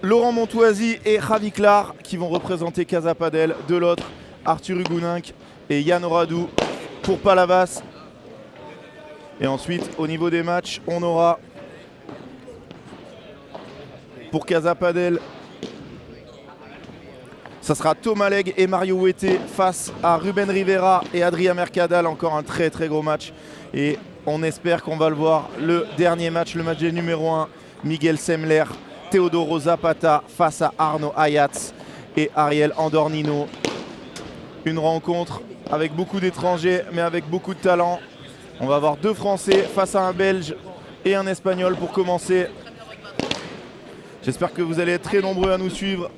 Laurent Montoisy et Javi Clar qui vont représenter Casa Padel. De l'autre, Arthur Hugueninck et Yann Oradou pour Palavas. Et ensuite, au niveau des matchs, on aura pour Casa Padel, ça sera Thomas Legge et Mario Huete face à Ruben Rivera et Adrien Mercadal. Encore un très très gros match. Et on espère qu'on va le voir. Le dernier match, le match des numéro 1, Miguel Semler, Teodoro Zapata face à Arnaud Ayats et Ariel Andornino. Une rencontre avec beaucoup d'étrangers mais avec beaucoup de talent. On va avoir 2 Français face à un Belge et un Espagnol pour commencer. J'espère que vous allez être très nombreux à nous suivre.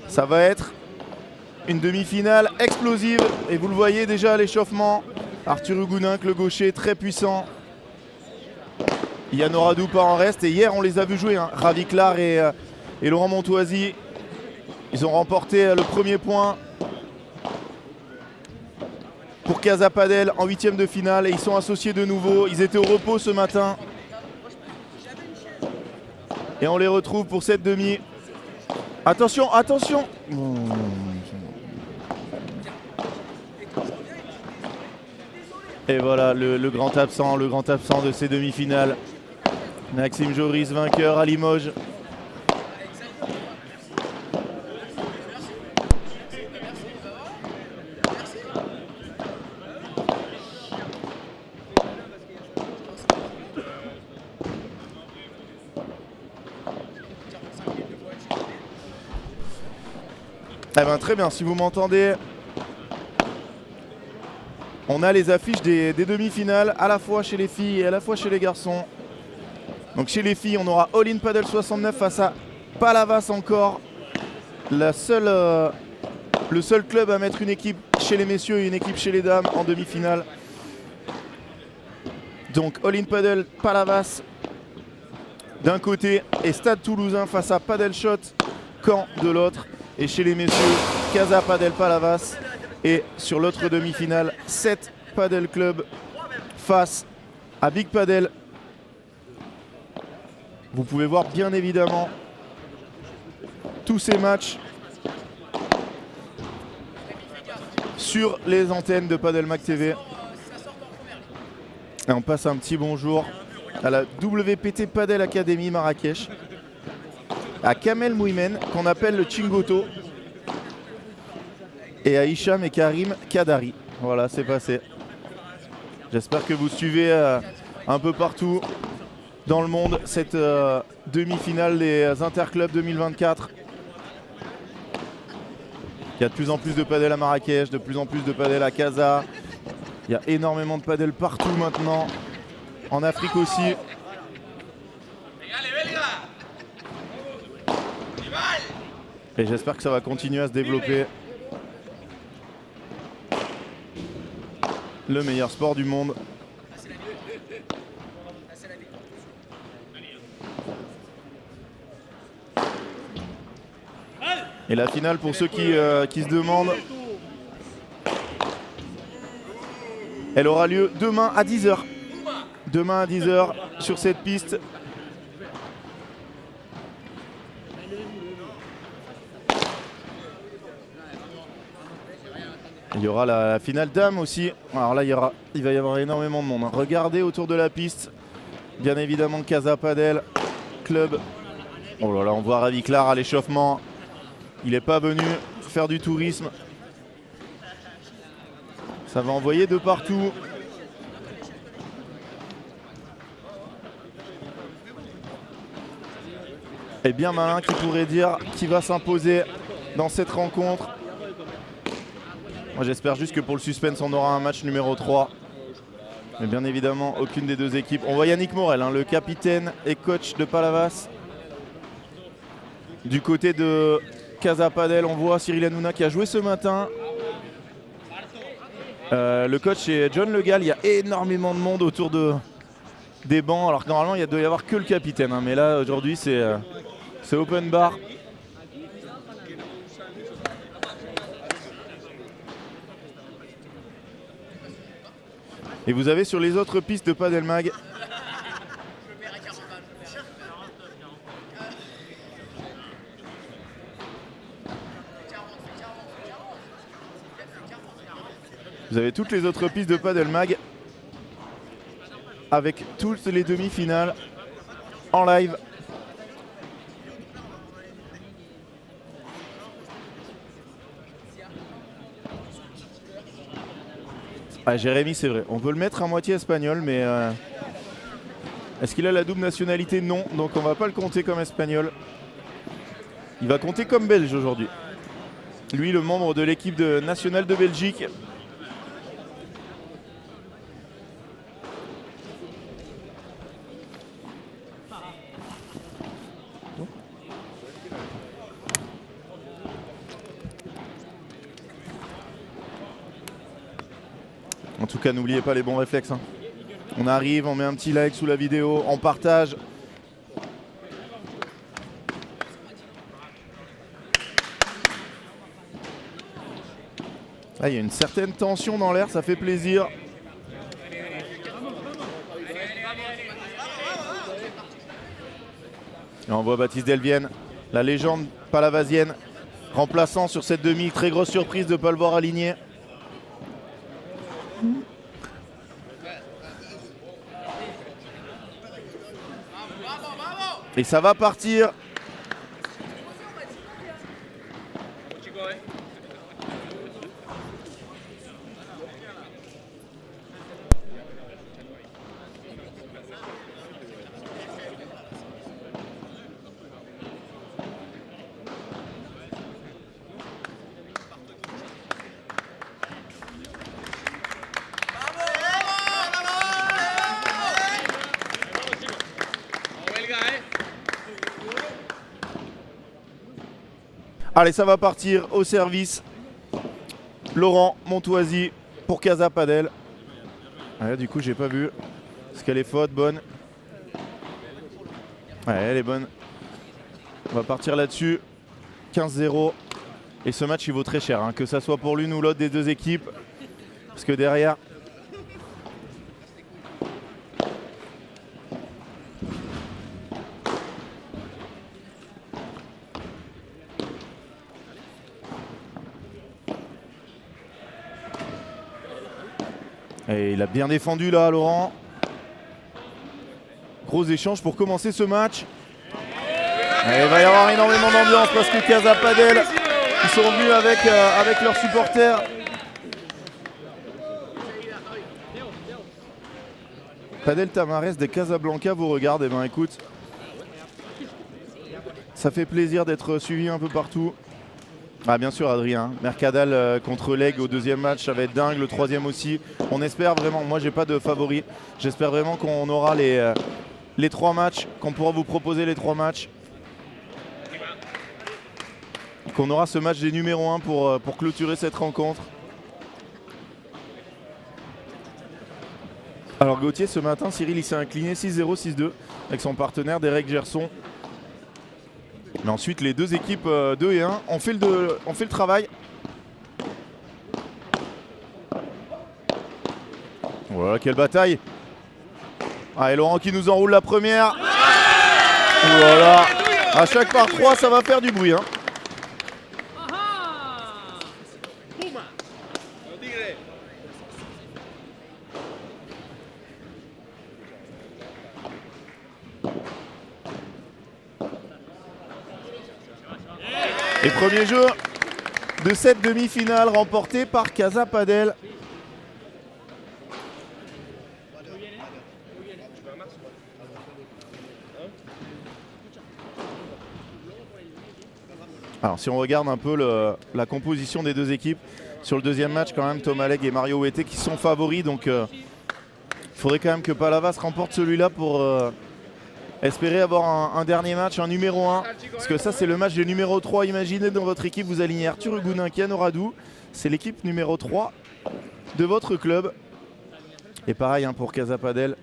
Ça va être une demi-finale explosive et vous le voyez déjà à l'échauffement. Arthur Hugueninck, le gaucher, très puissant. Yann Oradou pas en reste et hier on les a vus jouer. Javi Clar et Laurent Montoisy. Ils ont remporté le premier point pour Casa Padel en 8e de finale et ils sont associés de nouveau. Ils étaient au repos ce matin. Et on les retrouve pour cette demi. Attention, attention. Et voilà le grand absent de ces demi-finales. Maxime Joris, vainqueur à Limoges. Eh ben, très bien, si vous m'entendez, on a les affiches des demi-finales à la fois chez les filles et à la fois chez les garçons. Donc chez les filles, on aura All In Padel 69 face à Palavas encore. Le seul club à mettre une équipe chez les messieurs et une équipe chez les dames en demi-finale. Donc All In Padel Palavas d'un côté et Stade Toulousain face à Padel Shot Caen de l'autre. Et chez les messieurs, Casa Padel Palavas. Et sur l'autre demi-finale, 7 Padel Club face à Big Padel. Vous pouvez voir bien évidemment tous ces matchs sur les antennes de Padel Mag TV. Et on passe un petit bonjour à la WPT Padel Academy Marrakech, à Kamel Mouimen, qu'on appelle le Chingoto, et à Hicham et Karim Kadari. Voilà, c'est passé. J'espère que vous suivez un peu partout dans le monde cette demi-finale des Interclubs 2024. Il y a de plus en plus de padel à Marrakech, de plus en plus de padel à Casa. Il y a énormément de padel partout maintenant, en Afrique aussi. Et j'espère que ça va continuer à se développer. Le meilleur sport du monde. Et la finale, pour ceux qui se demandent, elle aura lieu demain à 10h. Demain à 10h sur cette piste. Il y aura la finale dame aussi. Alors là, il va y avoir énormément de monde. Regardez autour de la piste. Bien évidemment, Casa Padel Club. Oh là là, on voit Javi Clar à l'échauffement. Il n'est pas venu faire du tourisme. Ça va envoyer de partout. Et bien malin qui pourrait dire qui va s'imposer dans cette rencontre. Moi j'espère juste que pour le suspense on aura un match numéro 3. Mais bien évidemment aucune des deux équipes. On voit Yannick Morel, le capitaine et coach de Palavas. Du côté de Casa Padel, on voit Cyril Hanouna qui a joué ce matin. Le coach est John Le Gall. Il y a énormément de monde autour des bancs. Alors que normalement il doit y avoir que le capitaine. Mais là aujourd'hui c'est open bar. Et vous avez sur les autres pistes de Padel Mag Vous avez toutes les autres pistes de Padel Mag avec toutes les demi-finales en live. Ah, Jérémy, c'est vrai. On peut le mettre à moitié espagnol, mais est-ce qu'il a la double nationalité? Non, donc on va pas le compter comme espagnol. Il va compter comme belge aujourd'hui. Lui, le membre de l'équipe nationale de Belgique. En tout cas, n'oubliez pas les bons réflexes. Hein. On arrive, on met un petit like sous la vidéo, on partage. Ah, il y a une certaine tension dans l'air, ça fait plaisir. Et on voit Baptiste Delvienne, la légende palavasienne, remplaçant sur cette demi. Très grosse surprise de ne pas le voir aligné. Et ça va partir. Allez, ça va partir au service. Laurent Montoisy pour Casa Padel. Ouais, du coup, j'ai pas vu. Est-ce qu'elle est faute? Bonne. Ouais, elle est bonne. On va partir là-dessus. 15-0. Et ce match, il vaut très cher, hein, que ça soit pour l'une ou l'autre des deux équipes. Parce que derrière... Et il a bien défendu là, Laurent. Gros échange pour commencer ce match. Et il va y avoir énormément d'ambiance parce que Casa Padel, ils sont venus avec leurs supporters. Padel Tamares de Casablanca vous regarde. Et ben écoute, ça fait plaisir d'être suivi un peu partout. Ah bien sûr Adrien, Mercadal contre Leg au deuxième match, ça va être dingue, le troisième aussi. On espère vraiment, moi j'ai pas de favori, j'espère vraiment qu'on aura les trois matchs, qu'on pourra vous proposer les trois matchs. Qu'on aura ce match des numéros 1 pour clôturer cette rencontre. Alors Gauthier ce matin, Cyril il s'est incliné 6-0, 6-2 avec son partenaire Derek Gerson. Mais ensuite, les deux équipes 2 et 1 ont fait le travail. Voilà, quelle bataille. Ah, et Laurent qui nous enroule la première. Voilà. À chaque par 3, ça va faire du bruit. Hein. Et premier jeu de cette demi-finale remporté par Casa Padel. Alors si on regarde un peu la composition des deux équipes, sur le deuxième match quand même Thomas Leg et Mario Ouetté qui sont favoris. Donc il faudrait quand même que Palavas remporte celui-là pour espérer avoir un dernier match, un numéro 1. Parce que ça c'est le match du numéro 3. Imaginez dans votre équipe vous alignez Arthur Hugonin, Kian Oradou. C'est l'équipe numéro 3 de votre club. Et pareil hein, pour Casa Padel.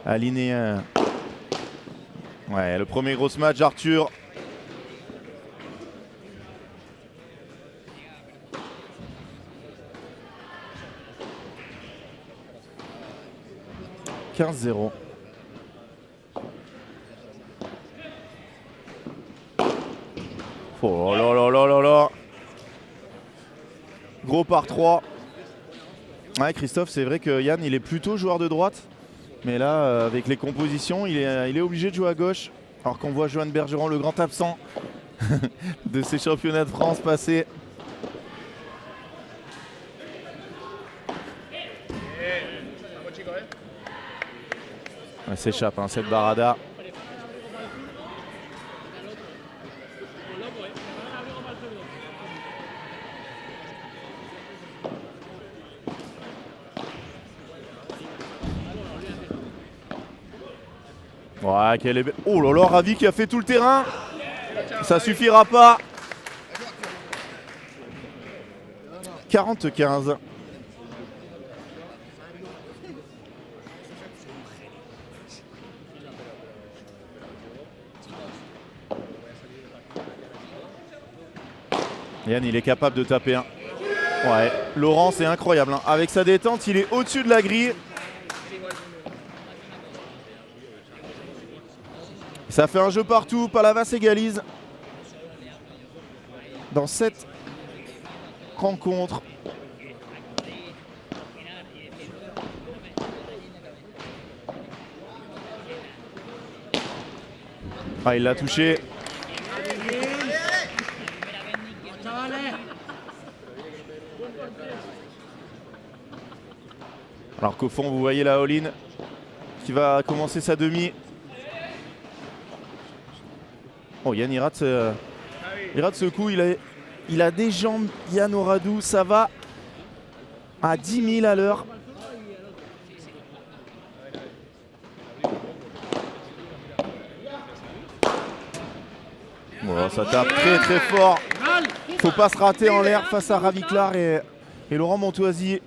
Aligné. Ouais, le premier gros match Arthur. « 15-0. Oh là là là là là. Gros par 3. Ouais, Christophe, c'est vrai que Yann, il est plutôt joueur de droite. Mais là, avec les compositions, il est obligé de jouer à gauche. Alors qu'on voit Johan Bergeron, le grand absent de ces championnats de France passés. Elle s'échappe, hein, cette Barada. Ouais, quelle est belle. Oh là là, Ravi qui a fait tout le terrain. Ça suffira pas. 40-15. Yann, il est capable de taper un. Ouais, Laurent, c'est incroyable, hein. Avec sa détente, il est au-dessus de la grille. Ça fait un jeu partout. Palavas égalise dans cette rencontre. Ah, il l'a touché. Alors qu'au fond, vous voyez la all-in qui va commencer sa demi. Oh, Yann, il rate ce coup. Il a des jambes, Yann Oradou. Ça va à 10 000 à l'heure. Bon, ça tape très très fort. Faut pas se rater en l'air face à Ravi Clar et Laurent Montoisi.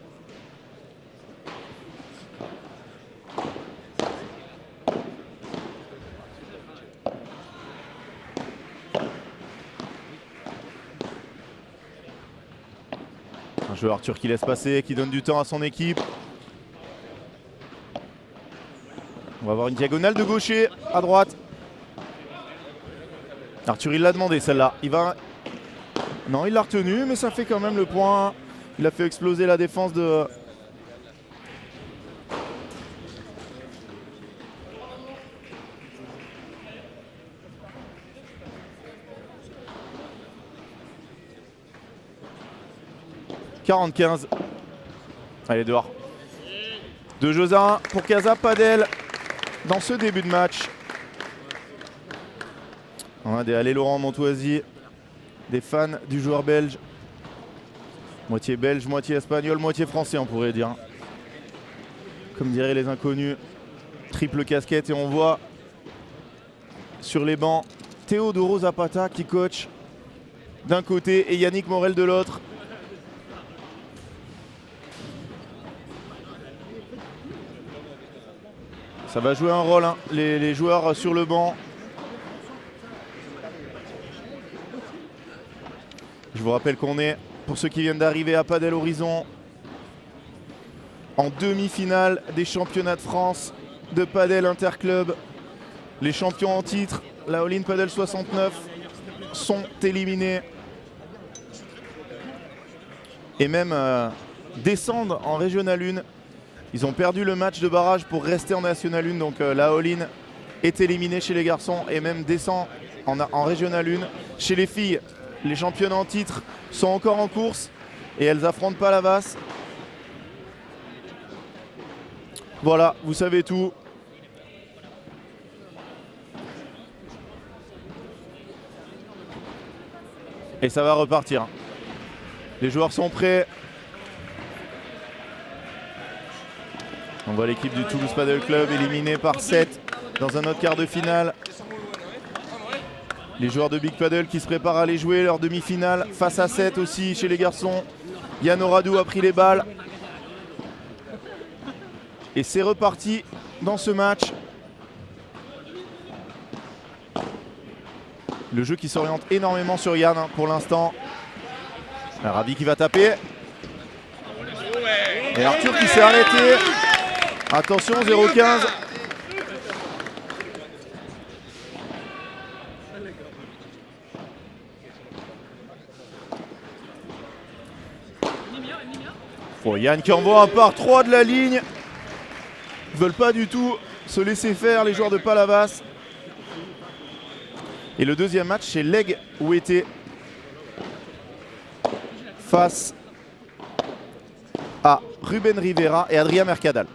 Un joueur turc qui laisse passer, qui donne du temps à son équipe. On va avoir une diagonale de gaucher à droite. Arthur, il l'a demandé celle-là. Non, il l'a retenu, mais ça fait quand même le point. Il a fait exploser la défense de... « 40-15. » Allez, dehors. 2 jeux à 1 pour Casa Padel dans ce début de match. On a des allez Laurent Montoisi, des fans du joueur belge. Moitié belge, moitié espagnol, moitié français, on pourrait dire. Comme diraient les inconnus. Triple casquette et on voit sur les bancs Teodoro Zapata qui coach d'un côté et Yannick Morel de l'autre. Ça va jouer un rôle, hein, les joueurs sur le banc. Je vous rappelle qu'on est, pour ceux qui viennent d'arriver à Padel Horizon, en demi-finale des championnats de France de Padel Interclub. Les champions en titre, la All-in Padel 69, sont éliminés. Et même descendent en Régional 1. Ils ont perdu le match de barrage pour rester en National 1. Donc la All-in est éliminée chez les garçons et même descend en Régional 1. Chez les filles, les championnes en titre sont encore en course et elles affrontent Palavas. Voilà, vous savez tout. Et ça va repartir. Les joueurs sont prêts. On voit l'équipe du Toulouse Padel Club éliminée par 7 dans un autre quart de finale. Les joueurs de Big Paddle qui se préparent à aller jouer leur demi-finale face à 7 aussi chez les garçons. Yann Oradou a pris les balles. Et c'est reparti dans ce match. Le jeu qui s'oriente énormément sur Yann pour l'instant. Ravi qui va taper. Et Arthur qui s'est arrêté. Attention, 0-15. Oh, Yann qui envoie un par 3 de la ligne. Ils veulent pas du tout se laisser faire les joueurs de Palavas. Et le deuxième match, c'est Leg Ouetté face à Ruben Rivera et Adrien Mercadal.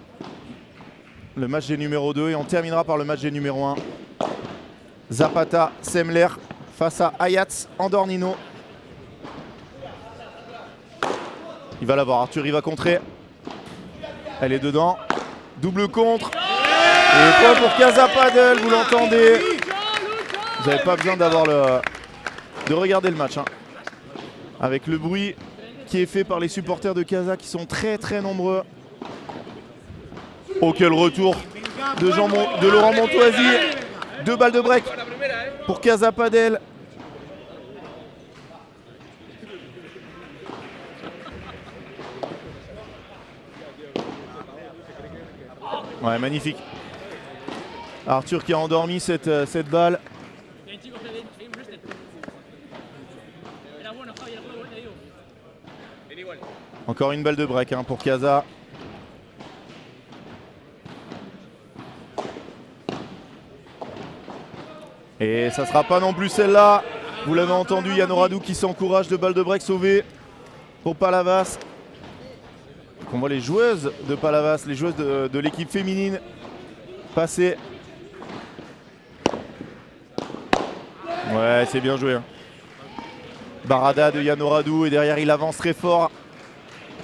Le match des numéros 2 et on terminera par le match des numéros 1. Zapata Semler face à Ayats Andornino. Il va l'avoir, Arthur il va contrer. Elle est dedans. Double contre. Et point pour Casapadel, vous l'entendez. Vous n'avez pas besoin de regarder le match. Hein. Avec le bruit qui est fait par les supporters de Casa qui sont très très nombreux. Oh quel retour de Laurent Montoisi. 2 balles de break pour Casapadel. Ouais, magnifique. Arthur qui a endormi cette balle. Encore une balle de break hein, pour Casa. Et ça ne sera pas non plus celle-là. Vous l'avez entendu, Yann Oradou qui s'encourage de balle de break sauvée pour Palavas. On voit les joueuses de Palavas, les joueuses de l'équipe féminine passer. Ouais, c'est bien joué. Hein. Barada de Yann Oradou et derrière il avance très fort.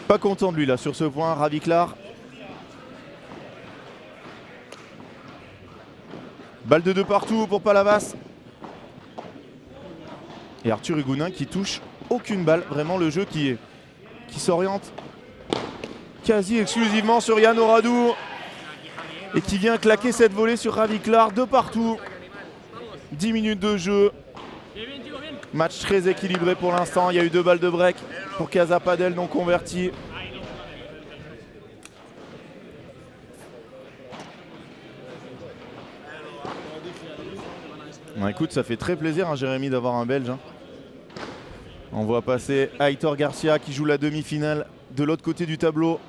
Pas content de lui là sur ce point, Raviklar. Balle de 2 partout pour Palavas. Et Arthur Hugonin qui touche aucune balle. Vraiment le jeu qui s'oriente quasi exclusivement sur Yann Oradou. Et qui vient claquer cette volée sur Raviklar. 2 partout. 10 minutes de jeu. Match très équilibré pour l'instant. Il y a eu 2 balles de break pour Casapadel non converti. Bon, écoute, ça fait très plaisir, hein, Jérémy, d'avoir un Belge. Hein. On voit passer Aitor Garcia qui joue la demi-finale de l'autre côté du tableau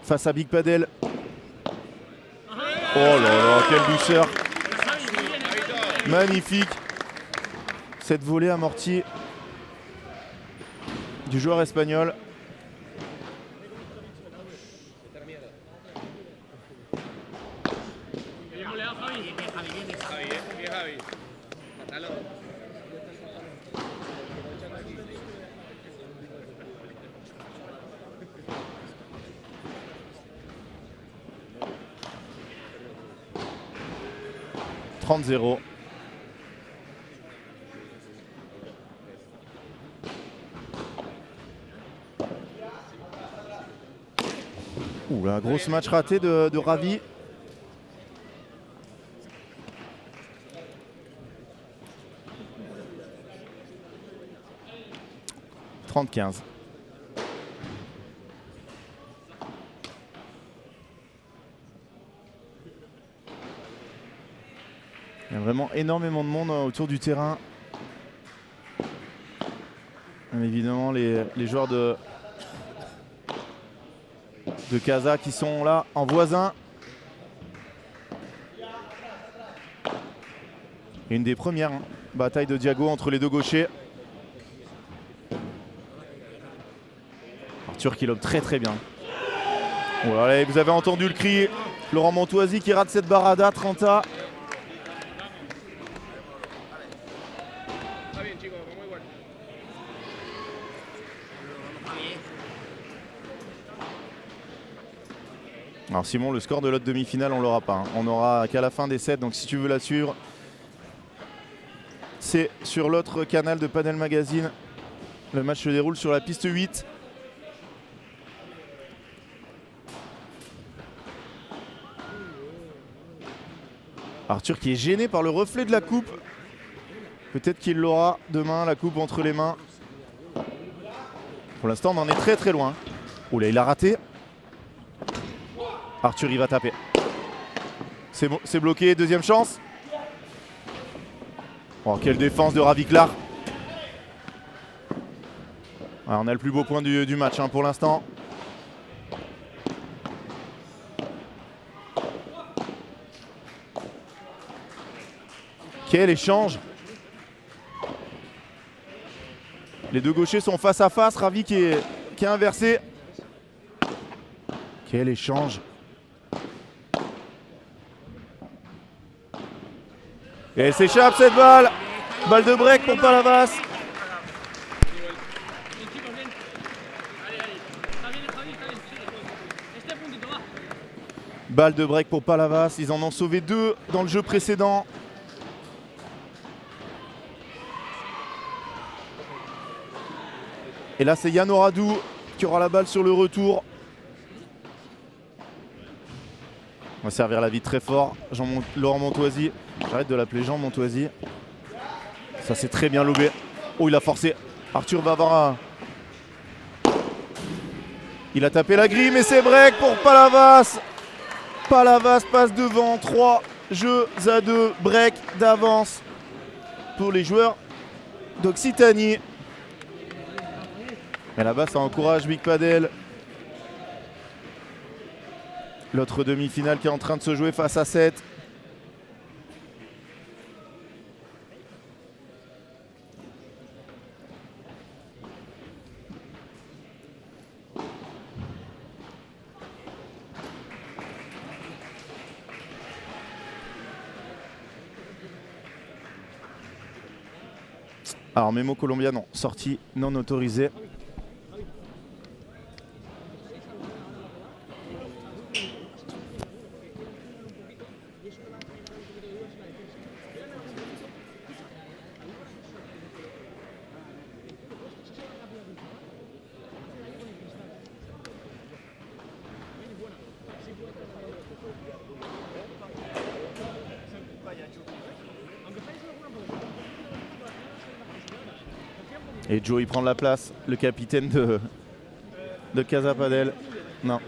face à Big Padel. Oh là là, quelle douceur. Magnifique. Cette volée amortie du joueur espagnol. « 30-0 ». Ouh là, grosse match raté de Ravi. « 30-15 ». Il y a vraiment énormément de monde autour du terrain. Bien évidemment, les joueurs de Casa qui sont là en voisin. Et une des premières batailles de Diago entre les deux gauchers. Arthur qui lobe très très bien. Voilà, vous avez entendu le cri. Laurent Montoisi qui rate cette barada, 30A. Alors Simon, le score de l'autre demi-finale, on l'aura pas. Hein. On n'aura qu'à la fin des 7, donc si tu veux la suivre, c'est sur l'autre canal de Panel Magazine. Le match se déroule sur la piste 8. Arthur qui est gêné par le reflet de la coupe. Peut-être qu'il l'aura demain, la coupe entre les mains. Pour l'instant, on en est très très loin. Oula, il a raté. Arthur, il va taper. C'est bon, c'est bloqué. Deuxième chance. Oh, quelle défense de Raviklar. Alors, on a le plus beau point du match hein, pour l'instant. Quel échange! Les deux gauchers sont face à face. Ravi qui est inversé. Quel échange! Et elle s'échappe cette balle. Balle de break pour Palavas. Balle de break pour Palavas. Ils en ont sauvé 2 dans le jeu précédent. Et là, c'est Yann Oradou qui aura la balle sur le retour. On va servir la vie très fort. Laurent Montoisy. J'arrête de l'appeler Jean Montoisy. Ça, c'est très bien lobé. Oh, il a forcé. Arthur va avoir un... Il a tapé la grille, mais c'est break pour Palavas. Palavas passe devant. 3 jeux à 2. Break d'avance pour les joueurs d'Occitanie. Et là-bas, ça encourage Big Padel. L'autre demi-finale qui est en train de se jouer face à 7. Alors, Memo Colombia, non. Sortie non autorisée. Et Joe, il prend la place, le capitaine de Casa Padel. Non.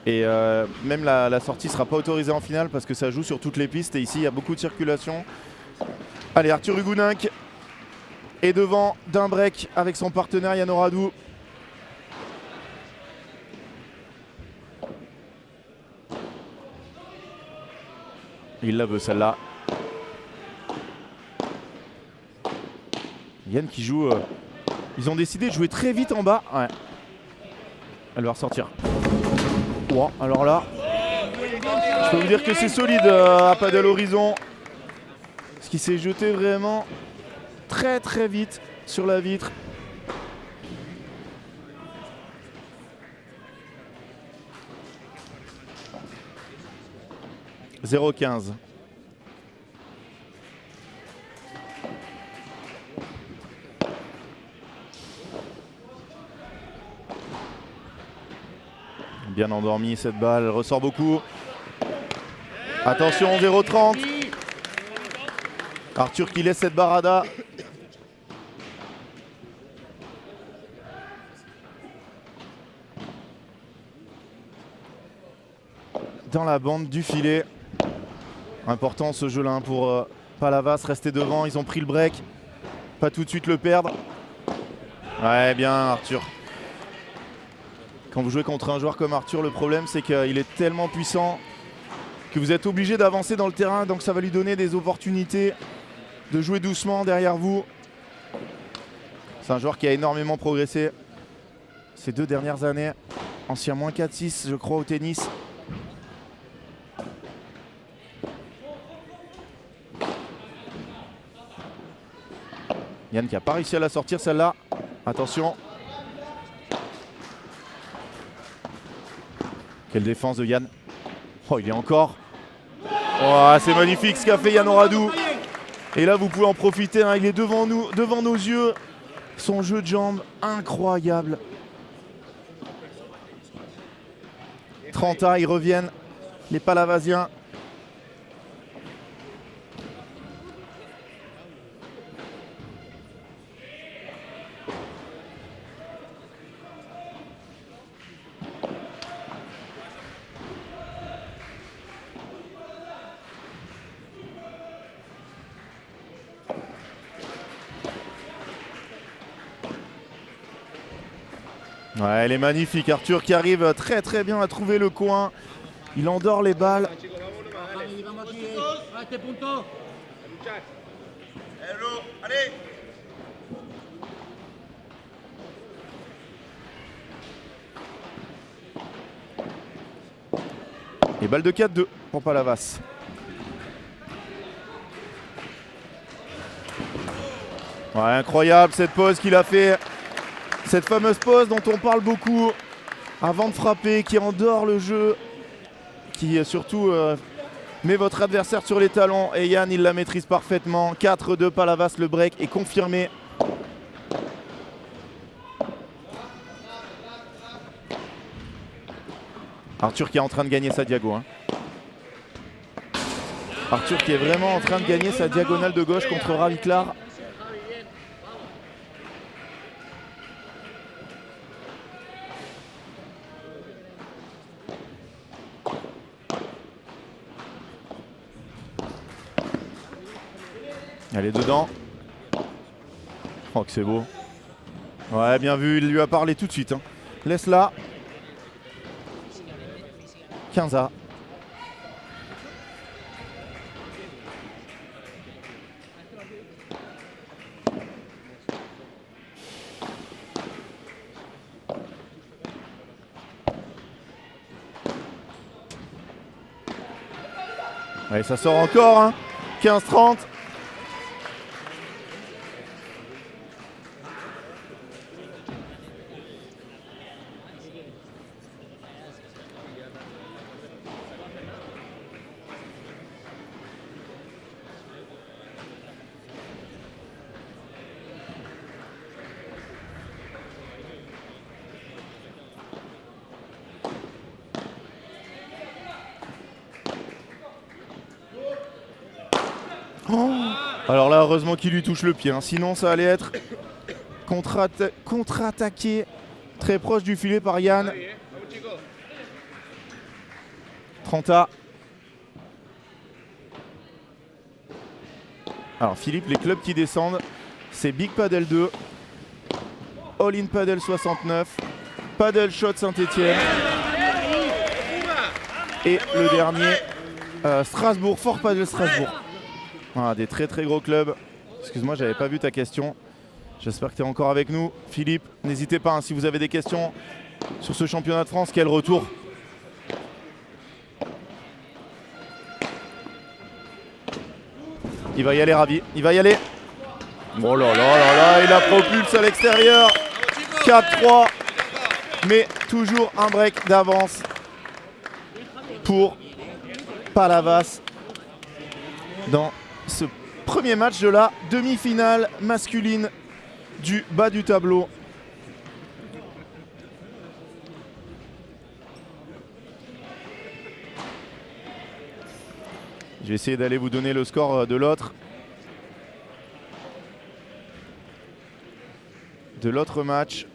Et même la sortie ne sera pas autorisée en finale parce que ça joue sur toutes les pistes et ici il y a beaucoup de circulation. Allez, Arthur Hugouninck est devant d'un break avec son partenaire Yann Oradou. Il la veut celle-là. Yann qui joue... ils ont décidé de jouer très vite en bas. Ouais. Elle va ressortir. Wow, alors là, je peux vous dire que c'est solide à Padel Horizon. Parce qu'il s'est jeté vraiment très très vite sur la vitre. « 0-15 ». Bien endormi cette balle, elle ressort beaucoup. Attention, 0-30. Arthur qui laisse cette barada. Dans la bande du filet. Important ce jeu-là pour Palavas, rester devant. Ils ont pris le break. Pas tout de suite le perdre. Ouais, bien Arthur. Quand vous jouez contre un joueur comme Arthur, le problème c'est qu'il est tellement puissant que vous êtes obligé d'avancer dans le terrain, donc ça va lui donner des opportunités de jouer doucement derrière vous. C'est un joueur qui a énormément progressé ces 2 dernières années. Ancien moins 4-6 je crois au tennis. Yann qui n'a pas réussi à la sortir celle-là. Attention. Quelle défense de Yann. Oh, il est encore. Oh, c'est magnifique ce qu'a fait Yann Oradou. Et là, vous pouvez en profiter. Hein, il est devant nous, devant nos yeux. Son jeu de jambes, incroyable. 30 ans, ils reviennent. Les Palavasiens. Ouais, elle est magnifique. Arthur qui arrive très très bien à trouver le coin. Il endort les balles. Et balle de 4-2 pour Palavas. Ouais, incroyable cette pause qu'il a fait. Cette fameuse pause dont on parle beaucoup avant de frapper, qui endort le jeu, qui surtout met votre adversaire sur les talons. Et Yann, il la maîtrise parfaitement. 4-2 Palavas, le break est confirmé. Arthur qui est en train de gagner sa diago. Hein. Arthur qui est vraiment en train de gagner sa diagonale de gauche contre Raviklar. Elle est dedans. Oh que c'est beau. Ouais, bien vu, il lui a parlé tout de suite. Hein. Laisse-la. 15A. Allez, ça sort encore. Hein. 15-30. Oh, alors là, heureusement qu'il lui touche le pied. Hein. Sinon, ça allait être contre-attaqué très proche du filet par Yann. 30A. Alors Philippe, les clubs qui descendent, c'est Big Paddle 2, All In Paddle 69, Paddle Shot Saint-Etienne et le dernier, Strasbourg, Fort Paddle Strasbourg. Voilà, des très très gros clubs. Excuse-moi, j'avais pas vu ta question. J'espère que tu es encore avec nous. Philippe, n'hésitez pas, hein, si vous avez des questions sur ce championnat de France, quel retour. Il va y aller, Ravi. Il va y aller. Oh là là là là, il la propulse à l'extérieur. 4-3. Mais toujours un break d'avance pour Palavas dans ce premier match de la demi-finale masculine du bas du tableau. Je vais essayer d'aller vous donner le score de l'autre. De l'autre match.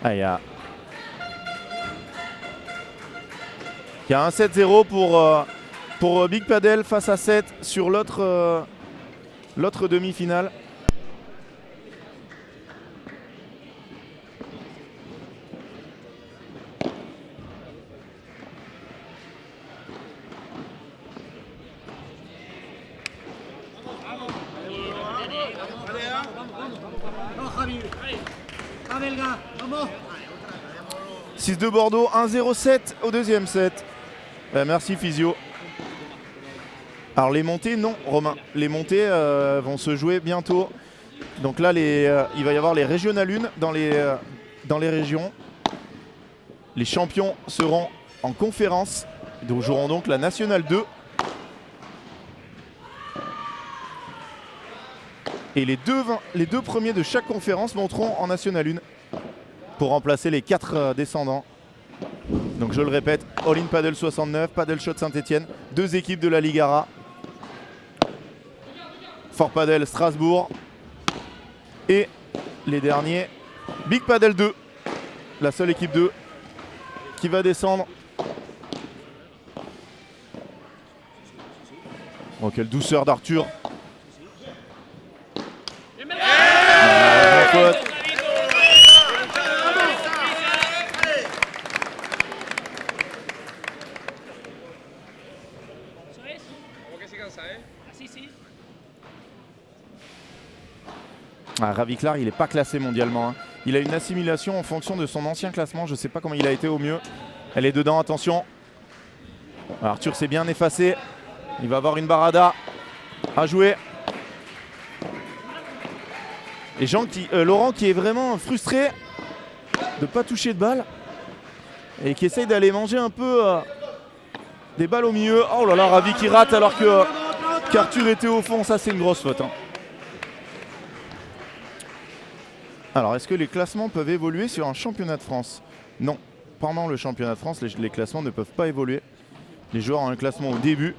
Ah, il y a un 7-0 pour Big Paddle face à 7 sur l'autre demi-finale. Vamos. 6-2 Bordeaux, 1-0-7 au deuxième set. Merci Physio. Alors les montées, non Romain. Les montées vont se jouer bientôt. Donc là, il va y avoir les Régional 1 dans les régions. Les champions seront en conférence. Nous jouerons donc la Nationale 2. Et les deux premiers de chaque conférence monteront en Nationale 1 pour remplacer les 4 descendants. Donc je le répète, All In Paddle 69, Paddle Shot Saint-Etienne, 2 équipes de la Ligue ARA. Fort Paddle Strasbourg. Et les derniers, Big Paddle 2, la seule équipe 2 qui va descendre. Oh, quelle douceur d'Arthur. Faute. Ravi Clar, il n'est pas classé mondialement. Hein. Il a une assimilation en fonction de son ancien classement. Je ne sais pas comment il a été au mieux. Elle est dedans, attention. Arthur s'est bien effacé. Il va avoir une barada à jouer. Et Laurent qui est vraiment frustré de ne pas toucher de balle. Et qui essaye d'aller manger un peu des balles au milieu. Oh là là, Ravi qui rate alors qu'Arthur était au fond. Ça, c'est une grosse faute. Hein. Alors, est-ce que les classements peuvent évoluer sur un championnat de France? Non. Pendant le championnat de France, les classements ne peuvent pas évoluer. Les joueurs ont un classement au début.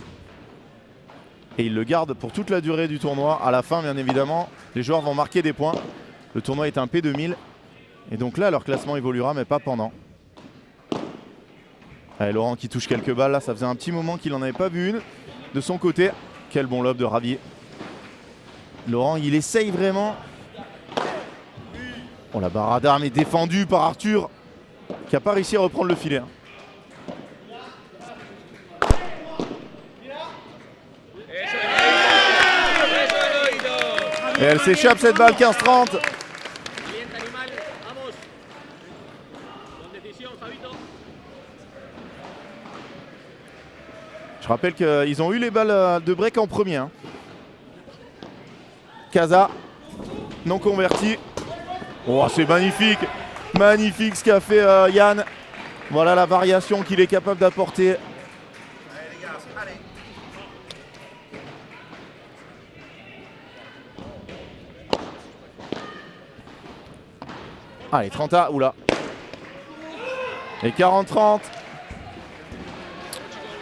Et ils le gardent pour toute la durée du tournoi. À la fin, bien évidemment, les joueurs vont marquer des points. Le tournoi est un P2000. Et donc là, leur classement évoluera, mais pas pendant. Allez, Laurent qui touche quelques balles. Là, ça faisait un petit moment qu'il n'en avait pas vu une. De son côté, quel bon lob de Ravi. Laurent, il essaye vraiment. Oh, la barre d'armes est défendue par Arthur, qui n'a pas réussi à reprendre le filet. Et elle s'échappe cette balle, 15-30. Je rappelle qu'ils ont eu les balles de break en premier. Hein. Casa, non converti. Oh, c'est magnifique. Magnifique ce qu'a fait Yann. Voilà la variation qu'il est capable d'apporter. Allez, 30 à, oula. Et 40-30.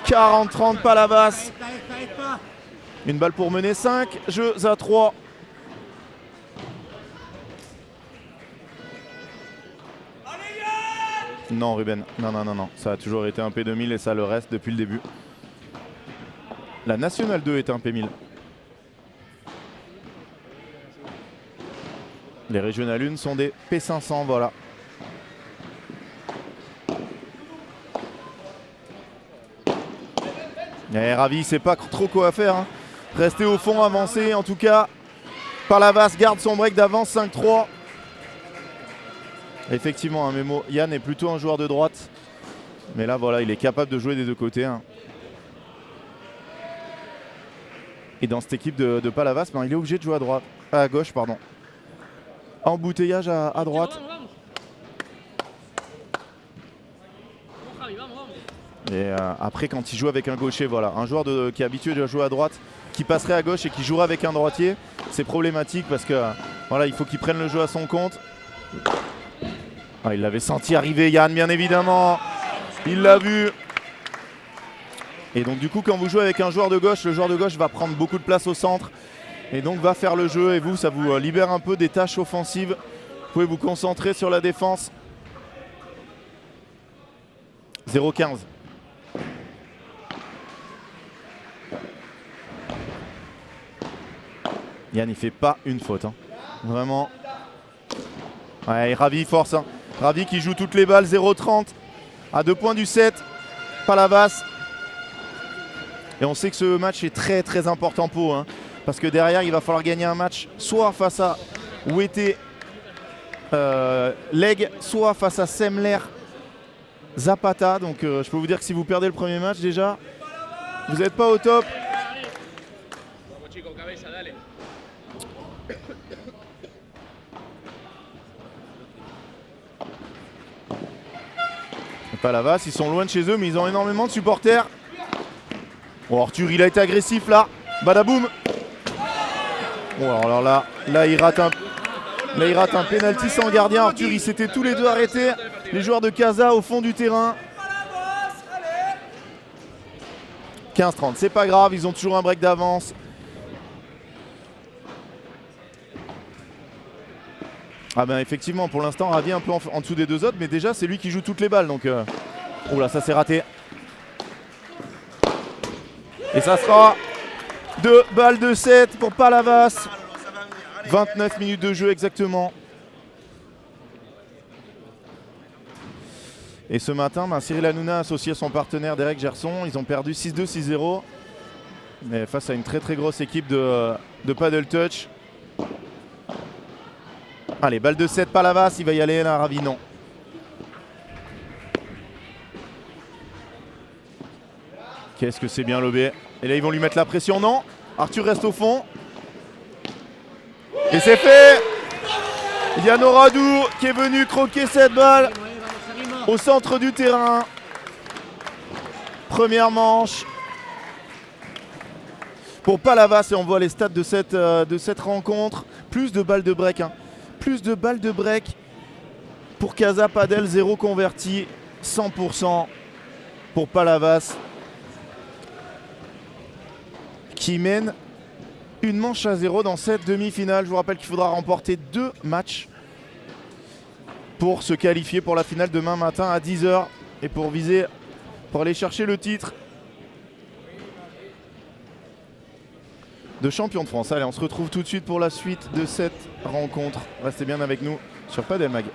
40-30, Palavas. Une balle pour mener 5, jeux à 3. Non, Ruben, non. Ça a toujours été un P2000 et ça le reste depuis le début. La Nationale 2 est un P1000. Les Régional 1 sont des P500, voilà. Et Ravi, il sait pas trop quoi faire. Hein. Rester au fond, avancer. En tout cas, Palavas garde son break d'avance 5-3. Effectivement, hein, Memo, Yann est plutôt un joueur de droite. Mais là, voilà, il est capable de jouer des deux côtés. Hein. Et dans cette équipe de Palavas, ben, il est obligé de jouer à gauche. Pardon. Embouteillage à droite. Et après, quand il joue avec un gaucher, voilà, un joueur qui est habitué à jouer à droite, qui passerait à gauche et qui jouerait avec un droitier, c'est problématique parce que voilà, il faut qu'il prenne le jeu à son compte. Ah, il l'avait senti arriver, Yann, bien évidemment. Il l'a vu. Et donc du coup, quand vous jouez avec un joueur de gauche, le joueur de gauche va prendre beaucoup de place au centre et donc va faire le jeu. Et vous, ça vous libère un peu des tâches offensives. Vous pouvez vous concentrer sur la défense. 0-15. Yann, il fait pas une faute. Hein. Vraiment. Ouais, Ravi force. Hein. Ravi qui joue toutes les balles. 0-30. À 2 points du 7. Palavas. Et on sait que ce match est très très important pour eux. Hein, parce que derrière, il va falloir gagner un match soit face à Ouété Leg, soit face à Semler Zapata. Donc je peux vous dire que si vous perdez le premier match déjà, vous n'êtes pas au top. Palavas, ils sont loin de chez eux, mais ils ont énormément de supporters. Oh, Arthur, il a été agressif là. Badaboum. Bon, alors là, il rate un penalty sans gardien. Arthur, ils s'étaient tous les deux arrêtés. Les joueurs de Casa au fond du terrain. 15-30, c'est pas grave, ils ont toujours un break d'avance. Ah ben effectivement, pour l'instant, Ravi un peu en dessous des deux autres, mais déjà c'est lui qui joue toutes les balles. Donc, oh là, ça s'est raté. Et ça sera 2 balles de 7 pour Palavas. 29 minutes de jeu exactement. Et ce matin, Cyril Hanouna associé à son partenaire Derek Gerson, ils ont perdu 6-2, 6-0. Mais face à une très très grosse équipe de paddle touch. Allez, balle de 7, Palavas, il va y aller là, Ravi, non. Qu'est-ce que c'est bien lobé. Et là, ils vont lui mettre la pression, non. Arthur reste au fond. Et c'est fait. Yano Radou qui est venu croquer cette balle au centre du terrain. Première manche pour Palavas et on voit les stats de cette rencontre. Plus de balles de break. Plus de balles de break pour Casa Padel, 0 converti, 100% pour Palavas qui mène une manche à 0 dans cette demi-finale. Je vous rappelle qu'il faudra remporter 2 matchs pour se qualifier pour la finale demain matin à 10h et pour aller chercher le titre de champion de France. Allez, on se retrouve tout de suite pour la suite de cette rencontre. Restez bien avec nous sur Padel Mag.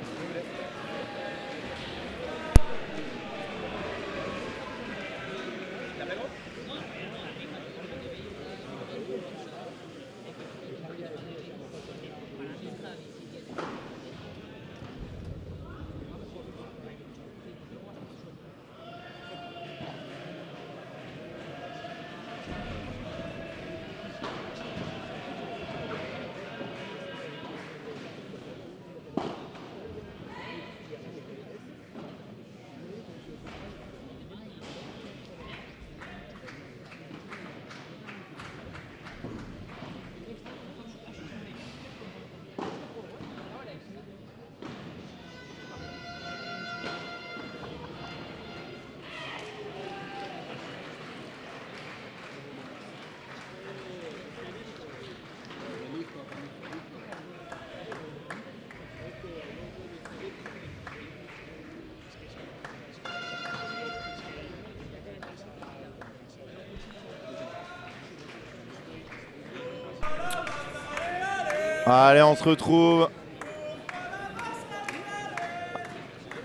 Allez, on se retrouve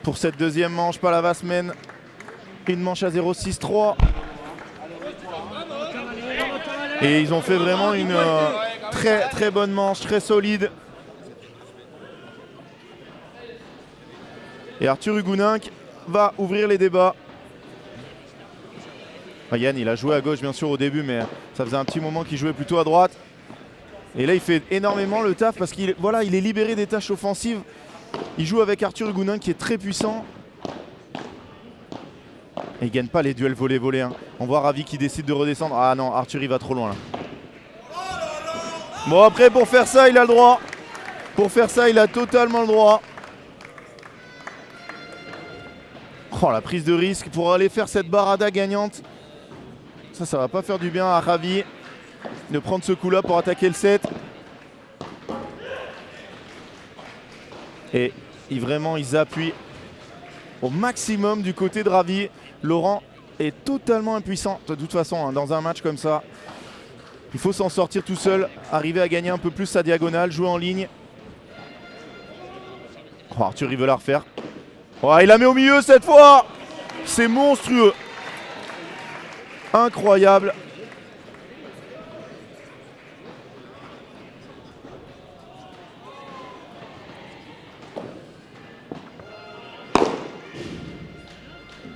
pour cette deuxième manche. Palavas mène une manche à 0, 6-3. Et ils ont fait vraiment une très très bonne manche, très solide. Et Arthur Hugoninck va ouvrir les débats. Yann, il a joué à gauche bien sûr au début, mais ça faisait un petit moment qu'il jouait plutôt à droite. Et là, il fait énormément le taf parce qu'il est libéré des tâches offensives. Il joue avec Arthur Hugoninck qui est très puissant. Et il ne gagne pas les duels volés. On voit Ravi qui décide de redescendre. Ah non, Arthur, il va trop loin là. Bon, après, pour faire ça, il a le droit. Pour faire ça, il a totalement le droit. Oh, la prise de risque pour aller faire cette barada gagnante. Ça va pas faire du bien à Ravi de prendre ce coup-là pour attaquer le set. Et ils appuient au maximum du côté de Ravi. Laurent est totalement impuissant. De toute façon, dans un match comme ça, il faut s'en sortir tout seul, arriver à gagner un peu plus sa diagonale, jouer en ligne. Oh, Arthur, il veut la refaire. Oh, il la met au milieu cette fois. C'est monstrueux. Incroyable.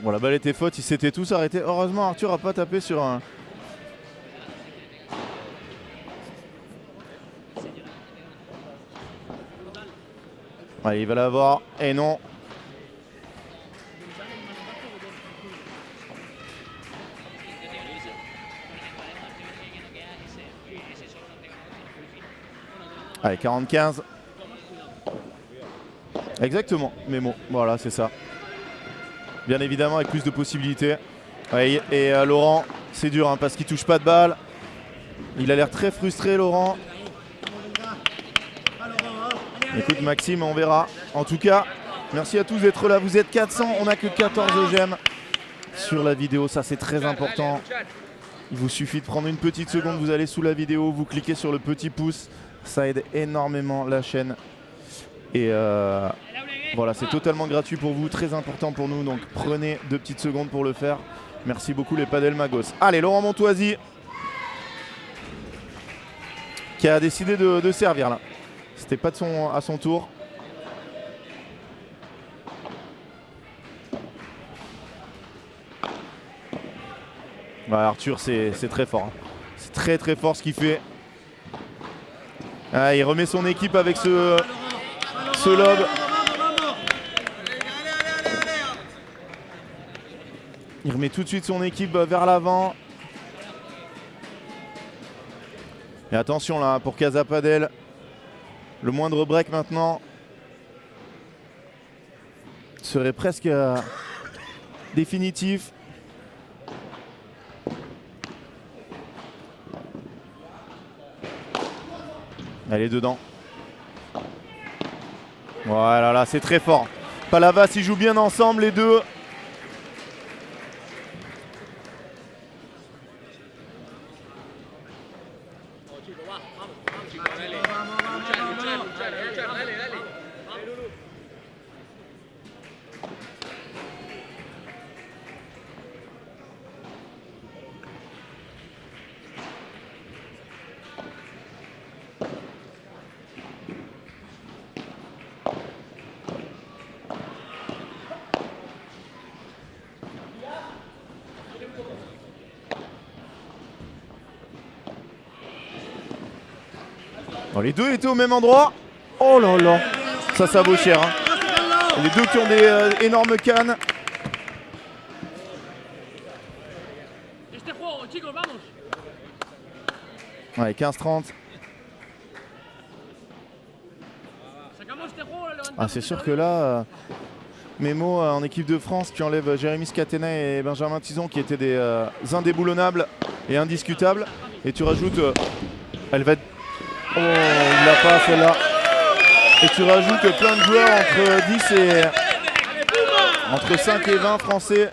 Bon, la balle était faute, ils s'étaient tous arrêtés. Heureusement, Arthur n'a pas tapé sur un... Allez, il va l'avoir. Et non. Allez, 40-15. Exactement, Memo. Voilà, c'est ça. Bien évidemment, avec plus de possibilités. Ouais, et Laurent, c'est dur hein, parce qu'il touche pas de balle. Il a l'air très frustré, Laurent. Écoute, Maxime, on verra. En tout cas, merci à tous d'être là. Vous êtes 400, on n'a que 14 j'aime sur la vidéo. Ça, c'est très important. Il vous suffit de prendre une petite seconde. Vous allez sous la vidéo, vous cliquez sur le petit pouce. Ça aide énormément la chaîne. Et voilà, c'est totalement gratuit pour vous, très important pour nous. Donc prenez 2 petites secondes pour le faire. Merci beaucoup les Padel Magos. Allez, Laurent Montoisi qui a décidé de servir là. C'était pas à son tour. Voilà, Arthur, c'est très fort. Hein. C'est très très fort ce qu'il fait. Ah, il remet son équipe avec ce lob. Il remet tout de suite son équipe vers l'avant. Et attention là pour Casa Padel. Le moindre break maintenant serait presque définitif. Elle est dedans. Voilà, là, c'est très fort. Palavas, ils jouent bien ensemble, les deux. Bon, les deux étaient au même endroit. Oh là là, ça vaut cher. Hein. Les deux qui ont des énormes cannes. Ouais, 15-30. Ah, c'est sûr que là, Memo en équipe de France, tu enlèves Jérémy Scatena et Benjamin Tison qui étaient des indéboulonnables et indiscutables. Et tu rajoutes... elle va être... Oh, il l'a pas celle-là. Et tu rajoutes plein de joueurs entre 5 et 20 français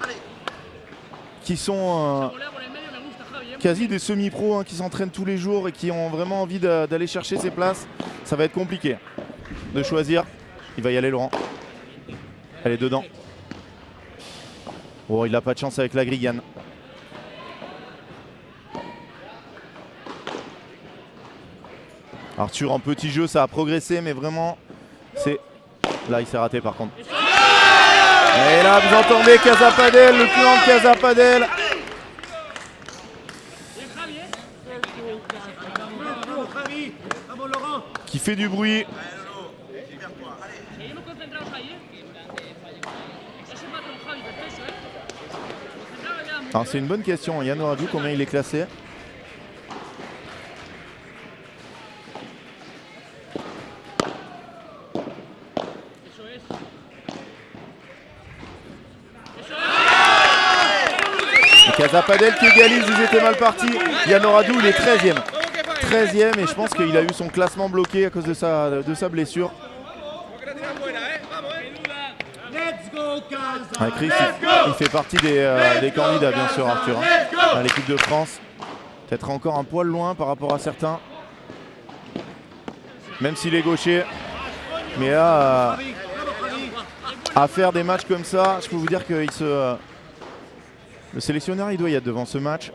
qui sont quasi des semi-pros, hein, qui s'entraînent tous les jours et qui ont vraiment envie d'aller chercher ces places. Ça va être compliqué de choisir. Il va y aller, Laurent. Elle est dedans. Oh, il n'a pas de chance avec la grillane. Arthur en petit jeu, ça a progressé, mais vraiment, c'est... Là, il s'est raté par contre. Et là, vous entendez Casa Padel, le clan de Casa Padel. Qui fait du bruit. Alors, c'est une bonne question. Yann Oradou, combien il est classé ? Casa Padel qui égalise, ils étaient mal partis. Yann Oradou, il est 13e. 13e et je pense qu'il a eu son classement bloqué à cause de sa blessure. Ah, Chris, il fait partie des candidats, bien sûr, Arthur, hein, à l'équipe de France. Peut-être encore un poil loin par rapport à certains. Même s'il est gaucher. Mais là, à faire des matchs comme ça, je peux vous dire qu'il se... Le sélectionneur, il doit y être devant ce match.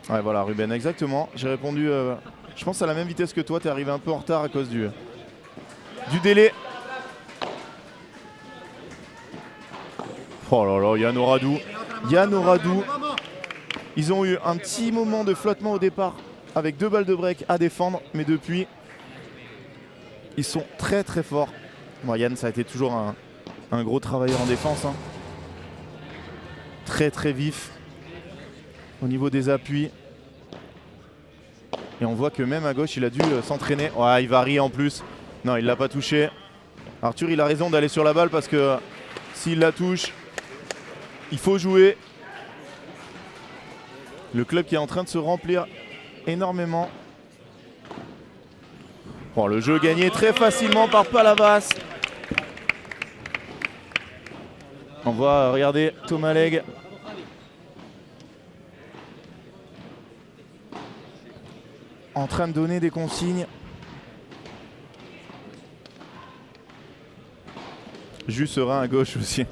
Ouais, voilà, Ruben, exactement. J'ai répondu, je pense à la même vitesse que toi. Tu es arrivé un peu en retard à cause du délai. Oh là là, Yann Oradou. Yann Oradou. Ils ont eu un petit moment de flottement au départ avec 2 balles de break à défendre. Mais depuis, ils sont très très forts. Bon, Yann, ça a été toujours un gros travailleur en défense. Hein. Très très vif au niveau des appuis. Et on voit que même à gauche, il a dû s'entraîner. Ouais, il varie en plus. Non, il l'a pas touché. Arthur, il a raison d'aller sur la balle parce que s'il la touche, il faut jouer. Le club qui est en train de se remplir énormément. Bon, le jeu gagné très facilement par Palavas. On voit, regardez, Thomas Legge. En train de donner des consignes. Jus Serein à gauche aussi.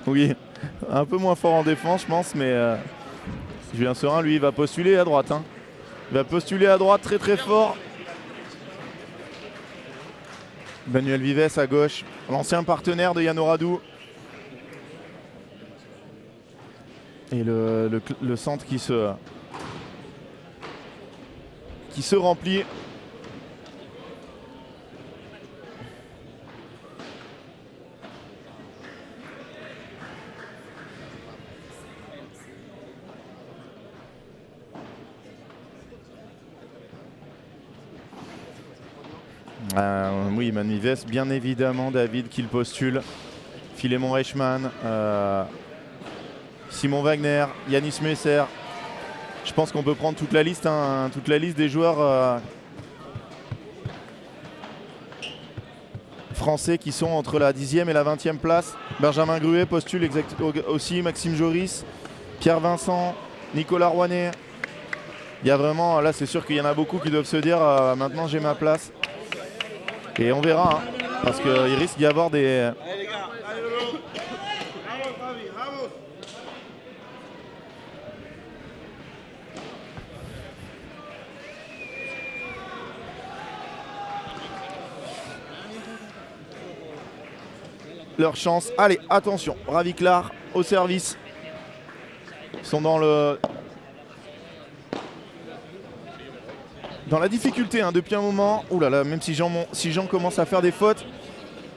Oui, un peu moins fort en défense, je pense, mais Julien Serein, lui, il va postuler à droite. Hein. Il va postuler à droite très très fort. Manuel Vives à gauche, l'ancien partenaire de Yann Oradou. Et le centre qui se remplit. Oui, Manvives, bien évidemment, David qui le postule. Philémon Reichmann, Simon Wagner, Yanis Messer. Je pense qu'on peut prendre toute la liste, hein, toute la liste des joueurs français qui sont entre la 10e et la 20e place. Benjamin Gruet postule aussi, Maxime Joris, Pierre Vincent, Nicolas Rouanet. Il y a vraiment, là c'est sûr qu'il y en a beaucoup qui doivent se dire maintenant j'ai ma place. Et on verra, hein, parce qu'il risque d'y avoir des... leur chance. Allez, attention, Raviklar au service. Ils sont dans la difficulté hein, depuis un moment. Ouh là là, même si Jean commence à faire des fautes.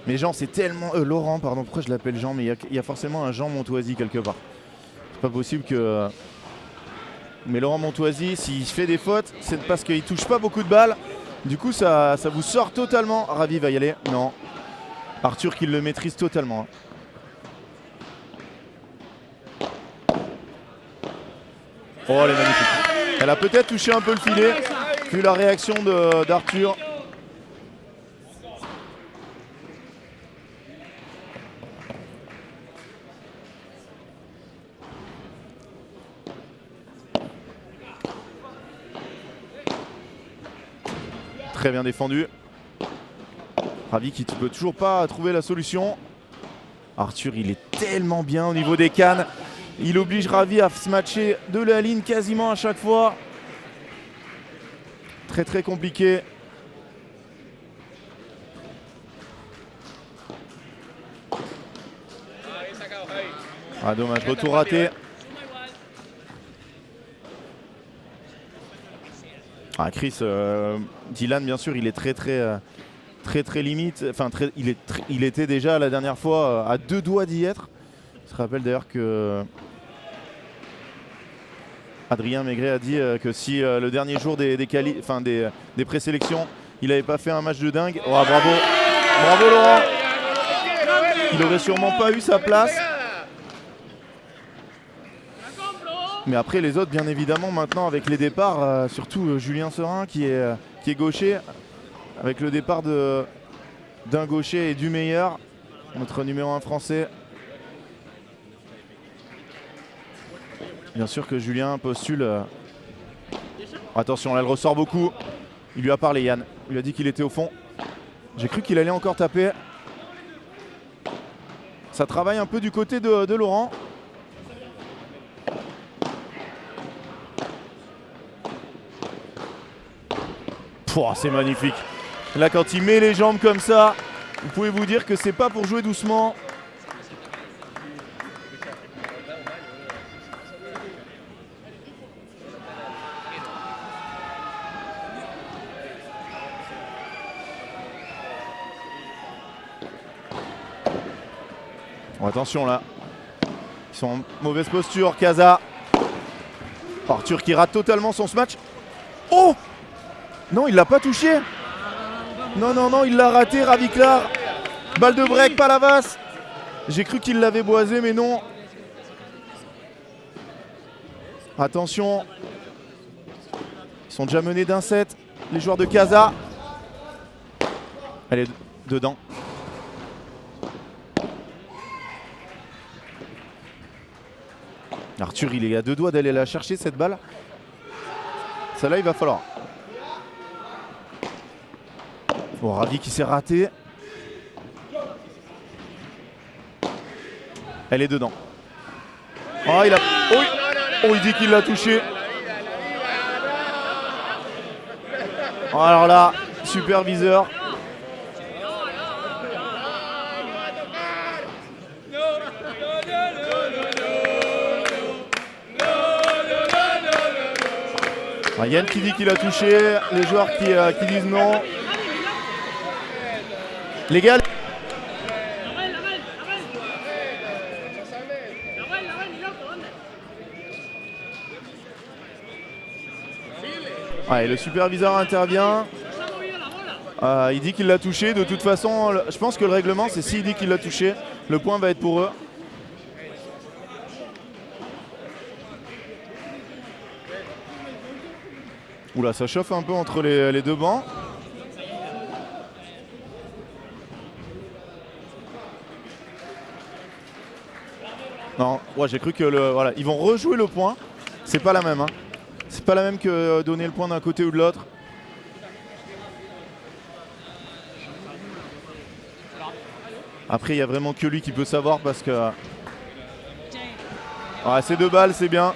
Mais Jean, c'est tellement... Laurent, pardon, pourquoi je l'appelle Jean? Mais il y a forcément un Jean Montoisy quelque part. C'est pas possible que... Mais Laurent Montoisy, s'il fait des fautes, c'est parce qu'il touche pas beaucoup de balles. Du coup, ça vous sort totalement. Ravi va y aller. Non. Arthur qui le maîtrise totalement. Oh, elle est magnifique. Elle a peut-être touché un peu le filet, vu la réaction d'Arthur. Très bien défendu. Ravi qui ne peut toujours pas trouver la solution. Arthur, il est tellement bien au niveau des cannes. Il oblige Ravi à se matcher de la ligne quasiment à chaque fois. Très très compliqué. Ah dommage, retour raté. Ah Chris, Dylan bien sûr, il est très limite. Enfin, il était déjà la dernière fois à 2 doigts d'y être. Je te rappelle d'ailleurs que Adrien Maigret a dit que si le dernier jour des présélections, il n'avait pas fait un match de dingue. Oh, bravo, bravo Laurent. Il n'aurait sûrement pas eu sa place. Mais après les autres, bien évidemment, maintenant avec les départs, surtout Julien Serein qui est gaucher, avec le départ d'un gaucher et du meilleur, notre numéro 1 français. Bien sûr que Julien postule. Attention, là, elle ressort beaucoup. Il lui a parlé, Yann. Il lui a dit qu'il était au fond. J'ai cru qu'il allait encore taper. Ça travaille un peu du côté de Laurent. C'est magnifique. Là, quand il met les jambes comme ça, vous pouvez vous dire que c'est pas pour jouer doucement. Bon, attention là. Ils sont en mauvaise posture. Casa. Arthur qui rate totalement son smash. Oh! Non, il l'a pas touché. Non, non, non, il l'a raté, Raviclar. Balle de break, Palavas. J'ai cru qu'il l'avait boisé, mais non. Attention. Ils sont déjà menés d'un set. Les joueurs de Casa. Elle est dedans. Arthur, il est à 2 doigts d'aller la chercher, cette balle. Celle-là, il va falloir. Bon, Ravi qui s'est raté. Elle est dedans. Oh, il a... oh, il dit qu'il l'a touché. Oh, alors là, superviseur. Yann qui dit qu'il a touché, les joueurs qui disent non. Les gars. Ouais, le superviseur intervient. Il dit qu'il l'a touché. De toute façon, je pense que le règlement, c'est s'il dit qu'il l'a touché, le point va être pour eux. Oula, ça chauffe un peu entre les deux bancs. Non, ouais, j'ai cru que voilà, ils vont rejouer le point. C'est pas la même. Hein. C'est pas la même que donner le point d'un côté ou de l'autre. Après, il n'y a vraiment que lui qui peut savoir parce que... Ouais, ces 2 balles, c'est bien.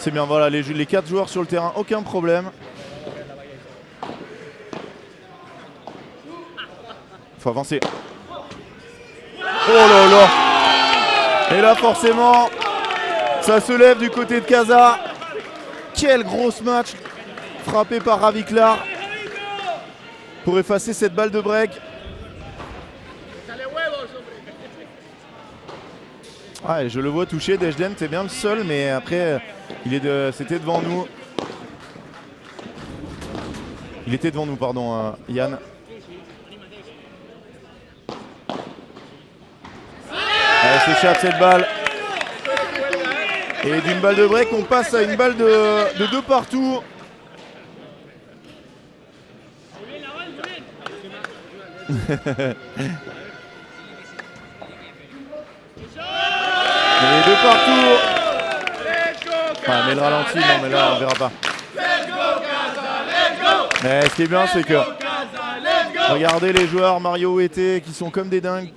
C'est bien, voilà, les 4 joueurs sur le terrain, aucun problème. Faut avancer. Oh là là! Et là, forcément, ça se lève du côté de Casa. Quel gros match frappé par Raviclar pour effacer cette balle de break. Ah, et je le vois toucher, Dejden, c'est bien le seul, mais après, c'était devant nous. Il était devant nous, pardon, Yann. Elle s'échappe cette balle. Et d'une balle de break, on passe à une balle de 2 partout. Les 2 partout. Ah, mais le ralenti, non, mais là, on verra pas. Mais ce qui est bien, c'est que regardez les joueurs Mario Ouetté qui sont comme des dingues.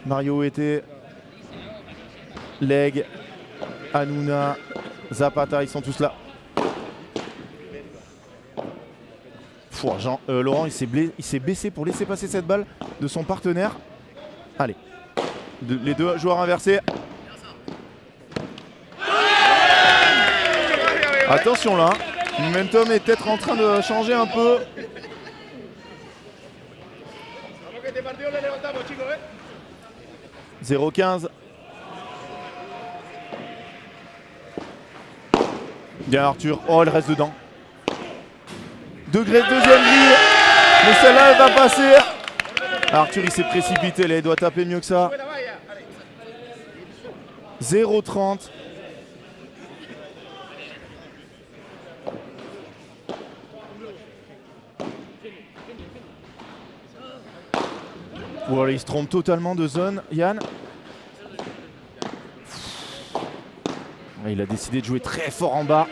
Mario Ouetté, Leg, Hanouna, Zapata, ils sont tous là. Laurent, il s'est baissé pour laisser passer cette balle de son partenaire. Allez, les 2 joueurs inversés. Attention là, le momentum est peut-être en train de changer un peu. « 0-15. Bien Arthur. Oh, elle reste dedans. Deuxième grille. Mais celle-là, elle va passer. Arthur, il s'est précipité. Là, il doit taper mieux que ça. 0-30. Voilà, il se trompe totalement de zone, Yann. Il a décidé de jouer très fort en bas.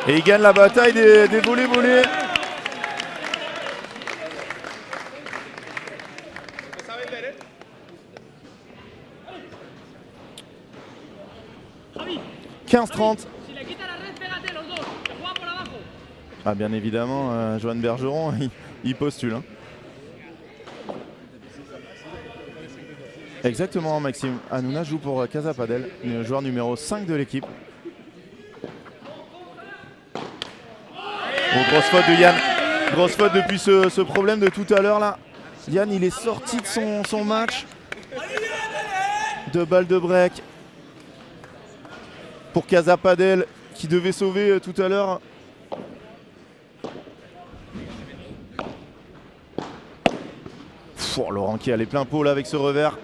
Et il gagne la bataille des volets-volets. « 15-30 ». Ah, bien évidemment, Johan Bergeron, il postule. Hein. Exactement, Maxime. Hanouna joue pour Casa Padel, le joueur numéro 5 de l'équipe. Bon, grosse faute de Yann. Grosse faute depuis ce problème de tout à l'heure là. Yann, il est sorti de son match. 2 balles de break. pour Casapadel qui devait sauver tout à l'heure. Oh, Laurent qui allait plein pot là avec ce revers.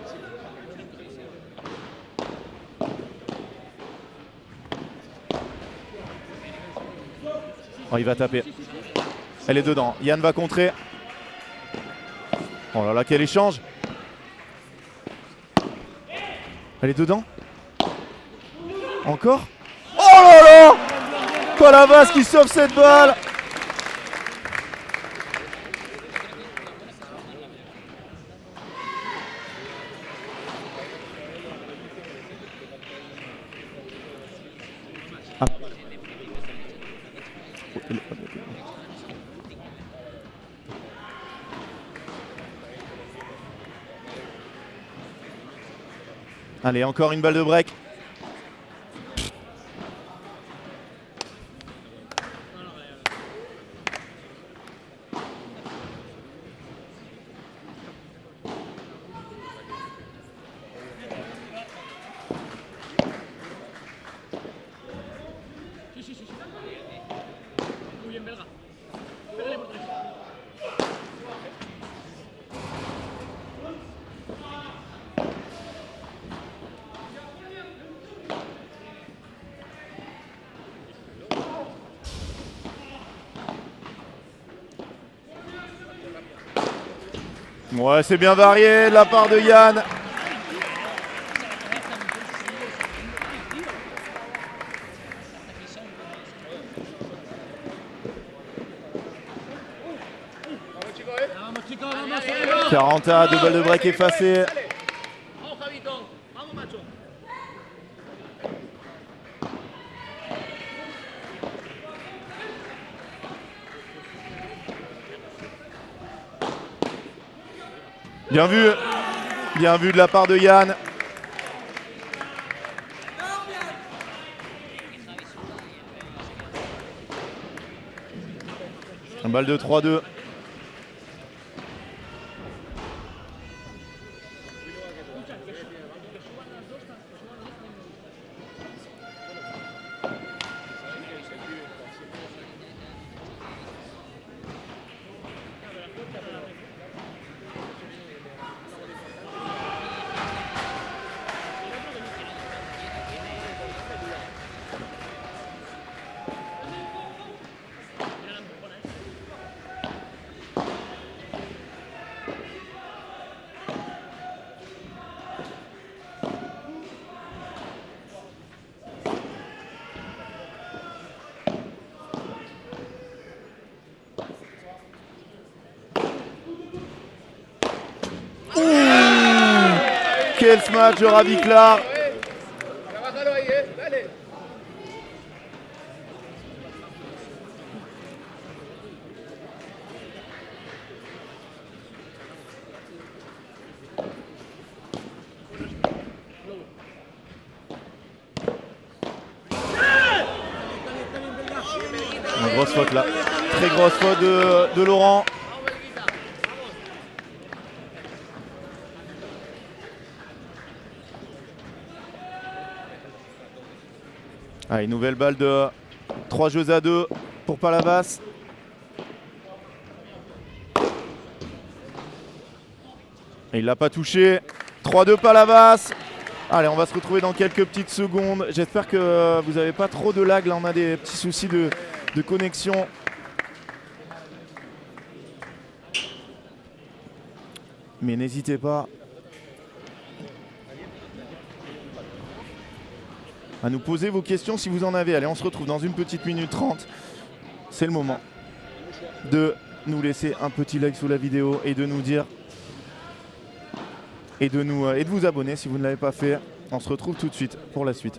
Oh, il va taper. Elle est dedans. Yann va contrer. Oh là là, quel échange. Elle est dedans. Encore. Oh là là, Palavas qui sauve cette balle. Ah. Allez, encore une balle de break. Ouais, c'est bien varié de la part de Yann. Quaranta, deux balles de break effacées. Bien vu de la part de Yann. Un balle de 3-2. Quel smash de Raviklar. Une grosse faute là. Très grosse faute de Laurent. Allez, nouvelle balle de 3 jeux à 2 pour Palavas. Et il l'a pas touché. 3-2 Palavas. Allez, on va se retrouver dans quelques petites secondes. J'espère que vous n'avez pas trop de lag. Là, on a des petits soucis de connexion. Mais n'hésitez pas à nous poser vos questions si vous en avez. Allez, on se retrouve dans une petite minute 30. C'est le moment de nous laisser un petit like sous la vidéo et de nous dire et de vous abonner si vous ne l'avez pas fait. On se retrouve tout de suite pour la suite.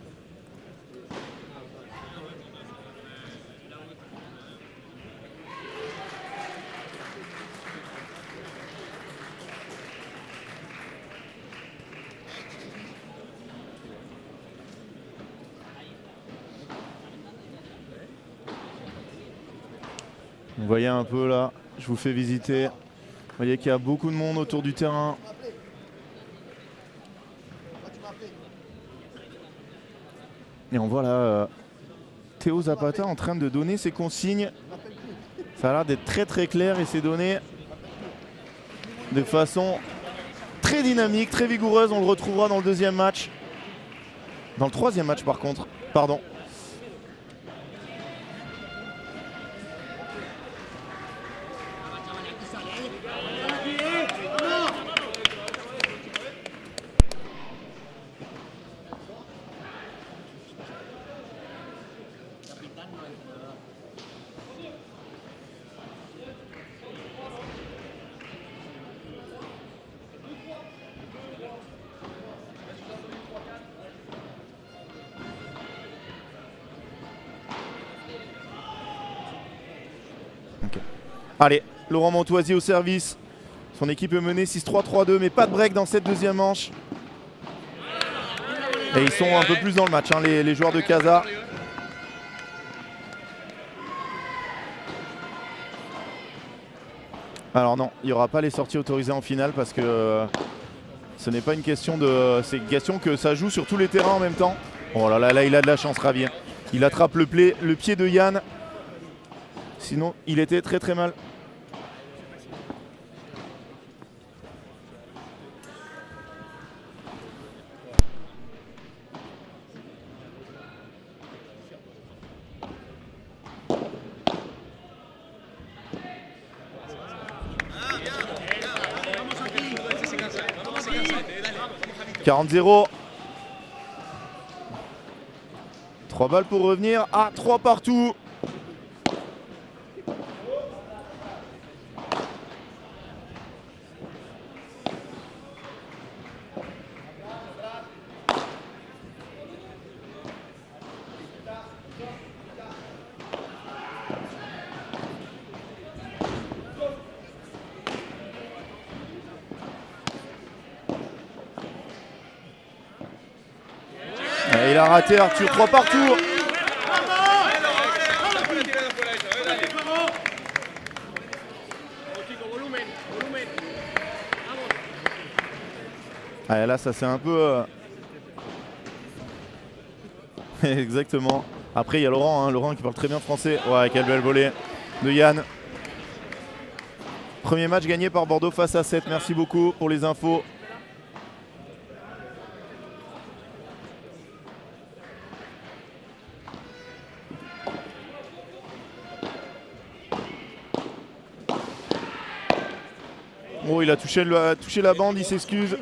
Vous voyez un peu là, je vous fais visiter. Vous voyez qu'il y a beaucoup de monde autour du terrain. Et on voit là Théo Zapata en train de donner ses consignes. Ça a l'air d'être très très clair et c'est donné de façon très dynamique, très vigoureuse. On le retrouvera dans le deuxième match. Dans le troisième match par contre. Pardon. Allez, Laurent Montoisier au service. Son équipe est menée 6-3-3-2, mais pas de break dans cette deuxième manche. Et ils sont un peu plus dans le match, hein, les joueurs de Casa. Alors non, il n'y aura pas les sorties autorisées en finale parce que ce n'est pas une question de... C'est une question que ça joue sur tous les terrains en même temps. Oh là là, là il a de la chance, Ravi. Il attrape le pied de Yann. Sinon, il était très très mal. « 40-0. 3 balles pour revenir à 3 partout. Et il a raté Arthur, 3 partout. Ah, là ça c'est un peu... Exactement. Après il y a Laurent, hein, Laurent qui parle très bien français. Ouais, quelle belle volée de Yann. Premier match gagné par Bordeaux face à 7. Merci beaucoup pour les infos. Oh, il a touché la bande, il s'excuse.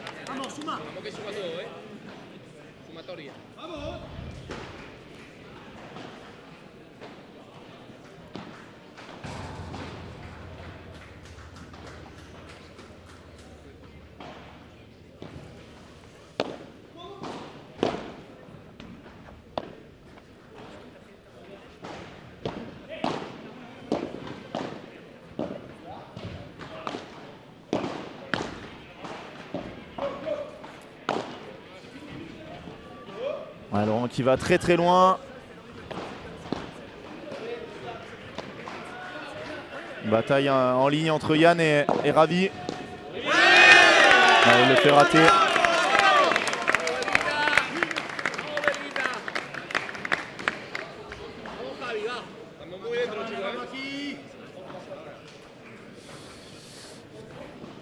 Ouais, Laurent qui va très très loin. Bataille en ligne entre Yann et Ravi. Ouais, il le fait rater.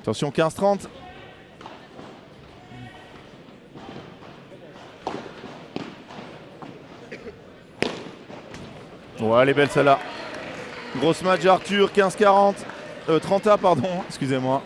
Attention, 15-30. Ouais, elle est belle celle-là. Grosse match Arthur, 15-40. 30A, pardon, excusez-moi.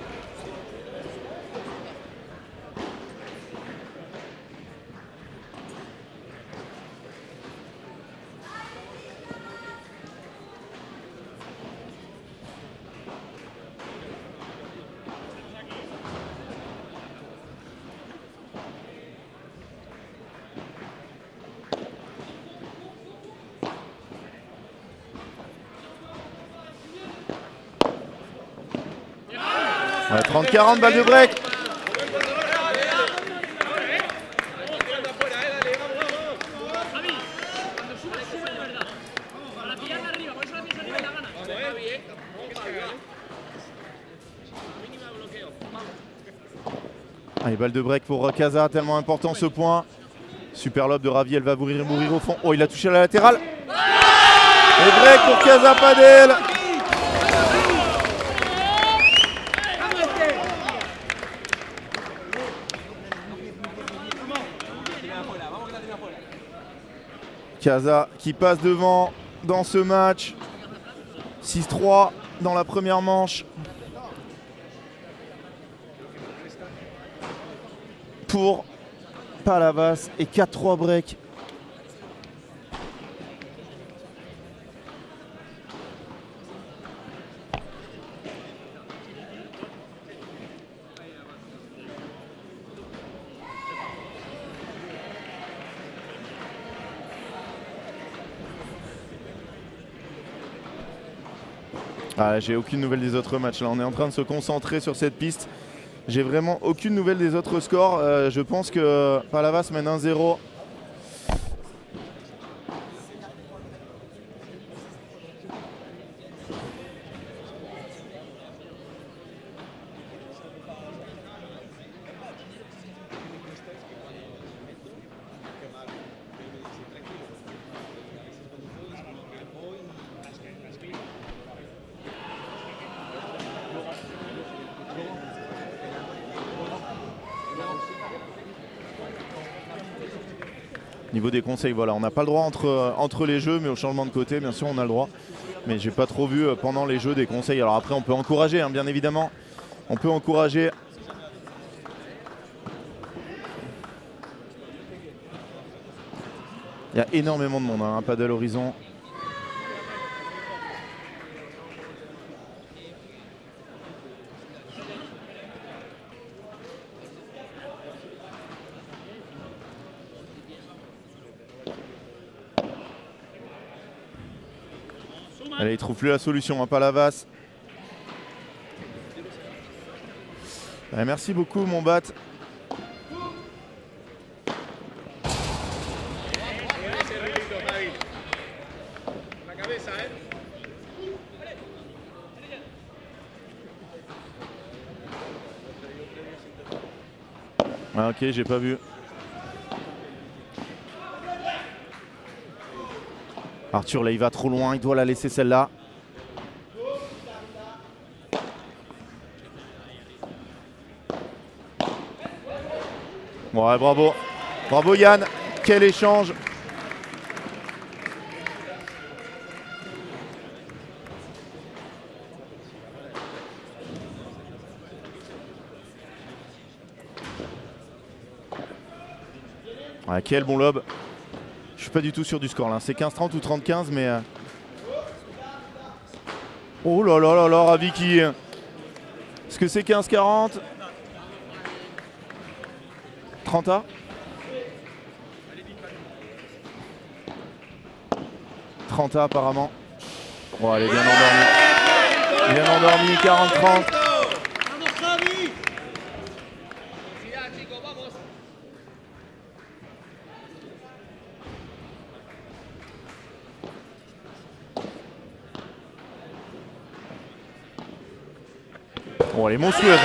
Ouais, 30-40, balle de break. Allez, balle de break pour Casa, tellement important ce point. Super lob de Ravi, elle va mourir au fond. Oh, il a touché à la latérale. Et break pour Casa Padel. Casa qui passe devant dans ce match. 6-3 dans la première manche. Pour Palavas et 4-3 break. Ah, j'ai aucune nouvelle des autres matchs. Là, on est en train de se concentrer sur cette piste. J'ai vraiment aucune nouvelle des autres scores. Je pense que Palavas mène 1-0. Niveau des conseils, voilà, on n'a pas le droit entre les jeux, mais au changement de côté, bien sûr, on a le droit. Mais j'ai pas trop vu pendant les jeux des conseils. Alors après, on peut encourager, hein, bien évidemment. On peut encourager. Il y a énormément de monde, hein, Padel Horizon. Allez, il trouve plus la solution, hein, Palavas. Allez, merci beaucoup, mon bat. Ah, ok, j'ai pas vu. Arthur, là, il va trop loin, il doit la laisser celle-là. Ouais, bravo. Bravo Yann, quel échange. Ouais, quel bon lob. Je suis pas du tout sûr du score là. C'est 15-30 ou 30-15, mais. Oh là là là là, Ravi qui. Est-ce que c'est 15-40 30A 30A apparemment. Bon, elle est bien endormie. Bien endormie, 40-30. Bon, elle est monstrueuse.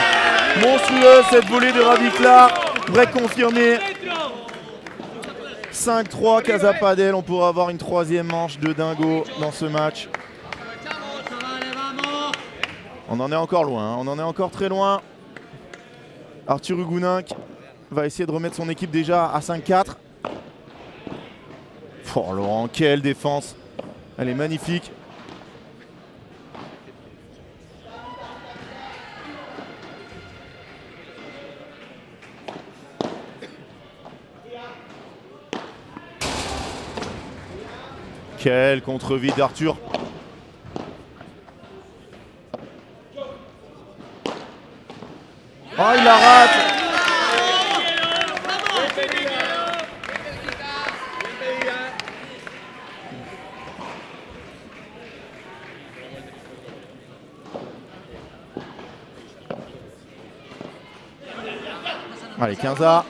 Monstrueuse cette volée de Ravikla. Break confirmé. 5-3 Casa Padel. On pourra avoir une troisième manche de dingo dans ce match. On en est encore loin. Hein. On en est encore très loin. Arthur Huguenin va essayer de remettre son équipe déjà à 5-4. Oh Laurent, quelle défense. Elle est magnifique. Quel contre-vide d'Arthur. Oh, il la rate. Allez, 15A.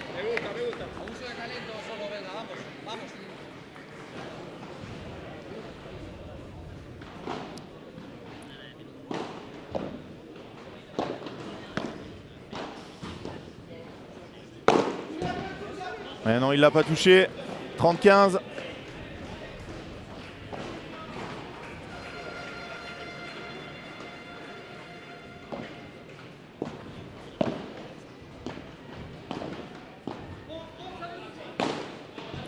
Mais non, il l'a pas touché. 30-15.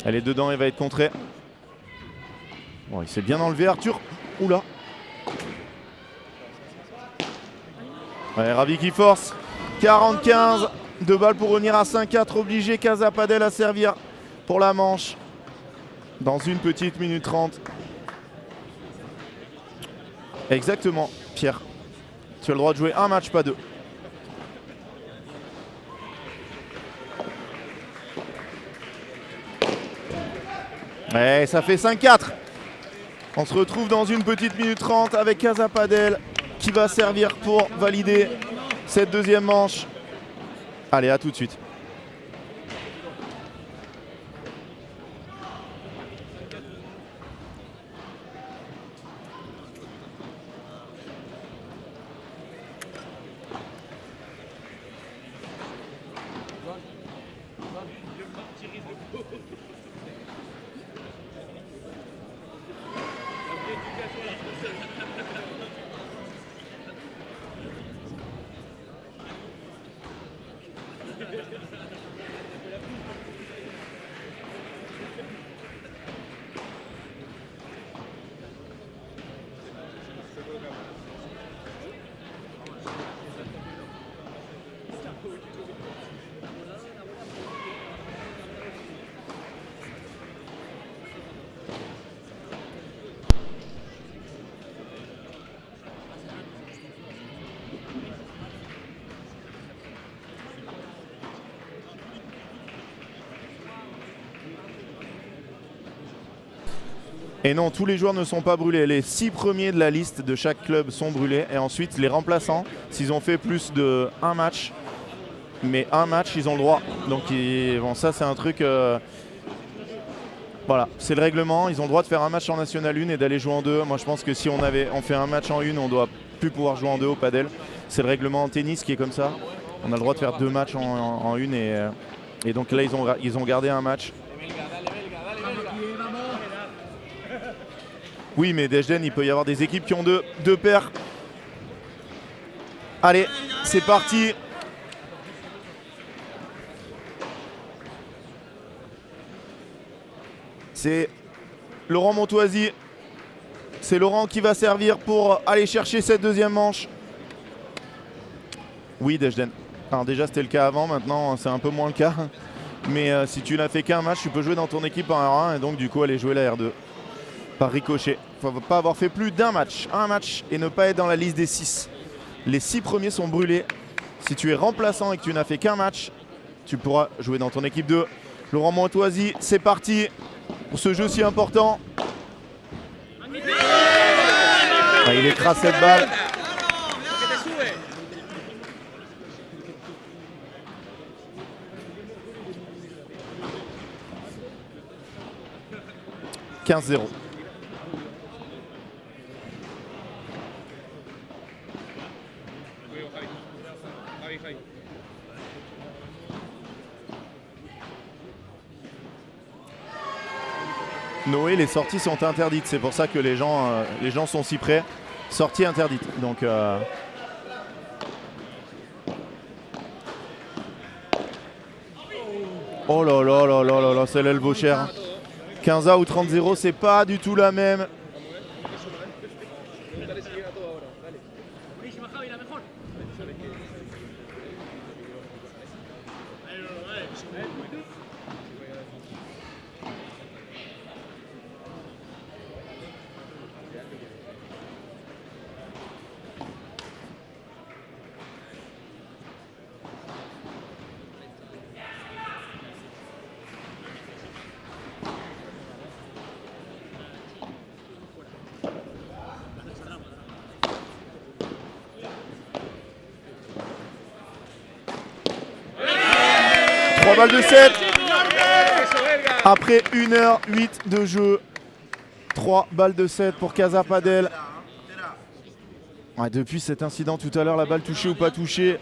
Elle est dedans, il va être contré. Bon, il s'est bien enlevé, Arthur. Oula. Ouais, Ravi qui force. 40-15. 2 balles pour revenir à 5-4. Obligé Casa Padel à servir pour la manche. Dans une petite minute 30. Exactement, Pierre. Tu as le droit de jouer un match, pas deux. Et ça fait 5-4. On se retrouve dans une petite minute 30 avec Casa Padel qui va servir pour valider cette deuxième manche. Allez, à tout de suite. Et non, tous les joueurs ne sont pas brûlés. Les 6 premiers de la liste de chaque club sont brûlés. Et ensuite, les remplaçants, s'ils ont fait plus de 1 match, mais un match, ils ont le droit. Donc bon, ça, c'est un truc... voilà, c'est le règlement. Ils ont le droit de faire un match en National 1 et d'aller jouer en 2. Moi, je pense que si on fait un match en 1, on doit plus pouvoir jouer en 2 au padel. C'est le règlement en tennis qui est comme ça. On a le droit de faire 2 matchs en 1 et donc là, ils ont gardé un match. Oui, mais Deshden, il peut y avoir des équipes qui ont deux paires. Allez, c'est parti. C'est Laurent Montoisy. C'est Laurent qui va servir pour aller chercher cette deuxième manche. Oui, Deshden. Alors déjà, c'était le cas avant. Maintenant, c'est un peu moins le cas. Mais si tu n'as fait qu'un match, tu peux jouer dans ton équipe en R1 et donc du coup aller jouer la R2 par ricochet. Il ne faut pas avoir fait plus d'un match. Un match et ne pas être dans la liste des 6. Les 6 premiers sont brûlés. Si tu es remplaçant et que tu n'as fait qu'un match, tu pourras jouer dans ton équipe 2. Laurent Montoisy, c'est parti pour ce jeu si important. Ah, il écrase cette balle. « 15-0. » Noé, les sorties sont interdites. C'est pour ça que les gens sont si près. Sortie interdite. Donc, oh là là là là là là, celle-là, elle vaut cher. 15A ou 30-0, c'est pas du tout la même. Balle de 7 après 1h08 de jeu. 3 balles de 7 pour Casa Padel. Ouais, depuis cet incident tout à l'heure, la balle touchée ou pas touchée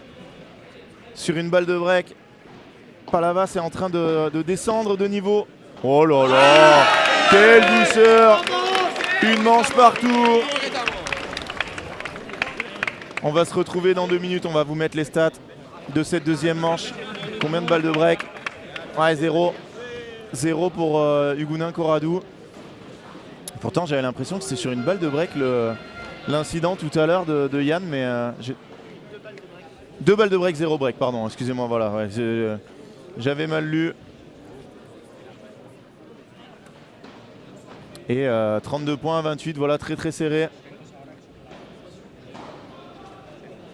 sur une balle de break. Palavas est en train de descendre de niveau. Oh là là, quelle douceur! Une manche partout. On va se retrouver dans 2 minutes, on va vous mettre les stats de cette deuxième manche. Combien de balles de break? Ouais, 0. 0 pour Huguenin Corradou. Pourtant j'avais l'impression que c'était sur une balle de break l'incident tout à l'heure de Yann, mais 2 balles de break, 0 break, pardon, excusez-moi, voilà, ouais, j'avais mal lu. Et 32 points à 28, voilà, très très serré.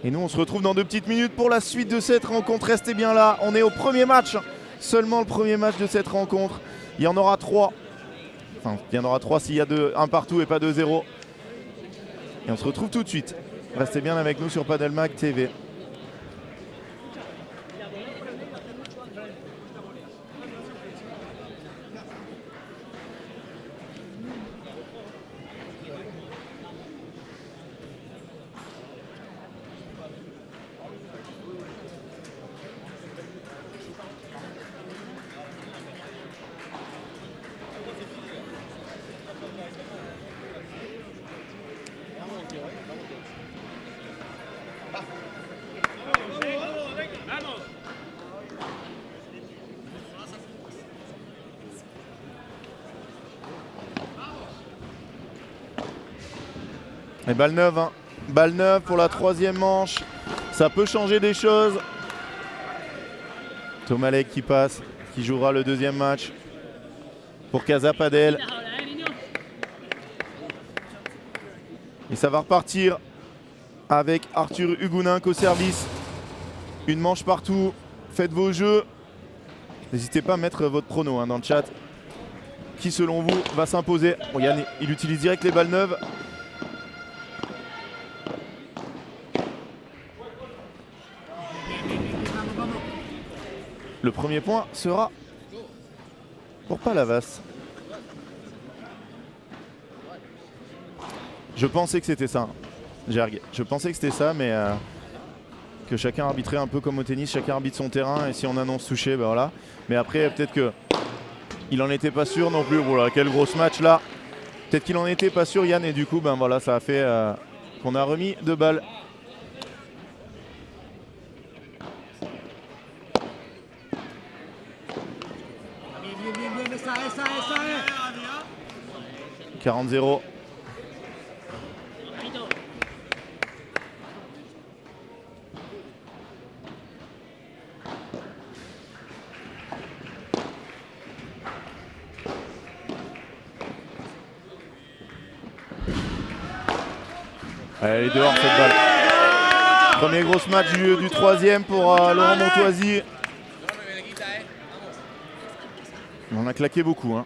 Et nous on se retrouve dans 2 petites minutes pour la suite de cette rencontre. Restez bien là, on est au premier match, seulement le premier match de cette rencontre. Il y en aura 3. Enfin, il y en aura 3 s'il y a 1 partout et pas 2-0. Et on se retrouve tout de suite. Restez bien avec nous sur Padelmag TV. Et balle neuve, hein. Balle neuve pour la 3e manche. Ça peut changer des choses. Tomalek qui passe, qui jouera le 2e match pour Casa Padel. Et ça va repartir avec Arthur Huguenin qu'au service. Une manche partout. Faites vos jeux. N'hésitez pas à mettre votre prono dans le chat. Qui selon vous va s'imposer? Bon, Yann, il utilise direct les balles neuves. Le premier point sera pour Palavas. Je pensais que c'était ça, Gerg. Je pensais que c'était ça, mais que chacun arbitrait un peu comme au tennis, chacun arbitre son terrain, et si on annonce touché, ben voilà. Mais après, peut-être qu'il n'en était pas sûr non plus. Voilà, quel gros match là. Peut-être qu'il n'en était pas sûr, Yann, et du coup, ben voilà, ça a fait qu'on a remis 2 balles. « 40-0. Elle est dehors cette balle. Premier gros match du 3e pour Laurent Montoisy. On a claqué beaucoup, hein.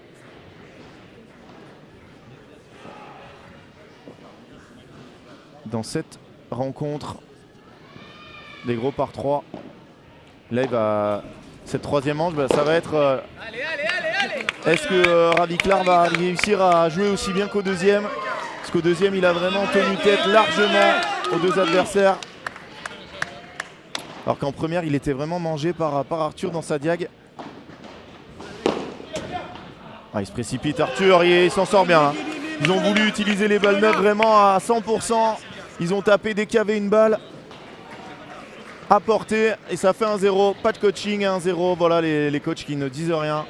Dans cette rencontre des gros par 3. Là il va. Cette 3e manche, bah, ça va être. Est-ce que Raviclar va réussir à jouer aussi bien qu'au 2e? Parce qu'au 2e il a vraiment tenu tête largement aux 2 adversaires. Alors qu'en première il était vraiment mangé par Arthur dans sa diag. Ah, il se précipite Arthur et il s'en sort bien, hein. Ils ont voulu utiliser les balles neuves vraiment à 100%. Ils ont tapé dès qu'il y avait une balle à portée et ça fait 1-0. Pas de coaching, 1-0. Voilà les coachs qui ne disent rien.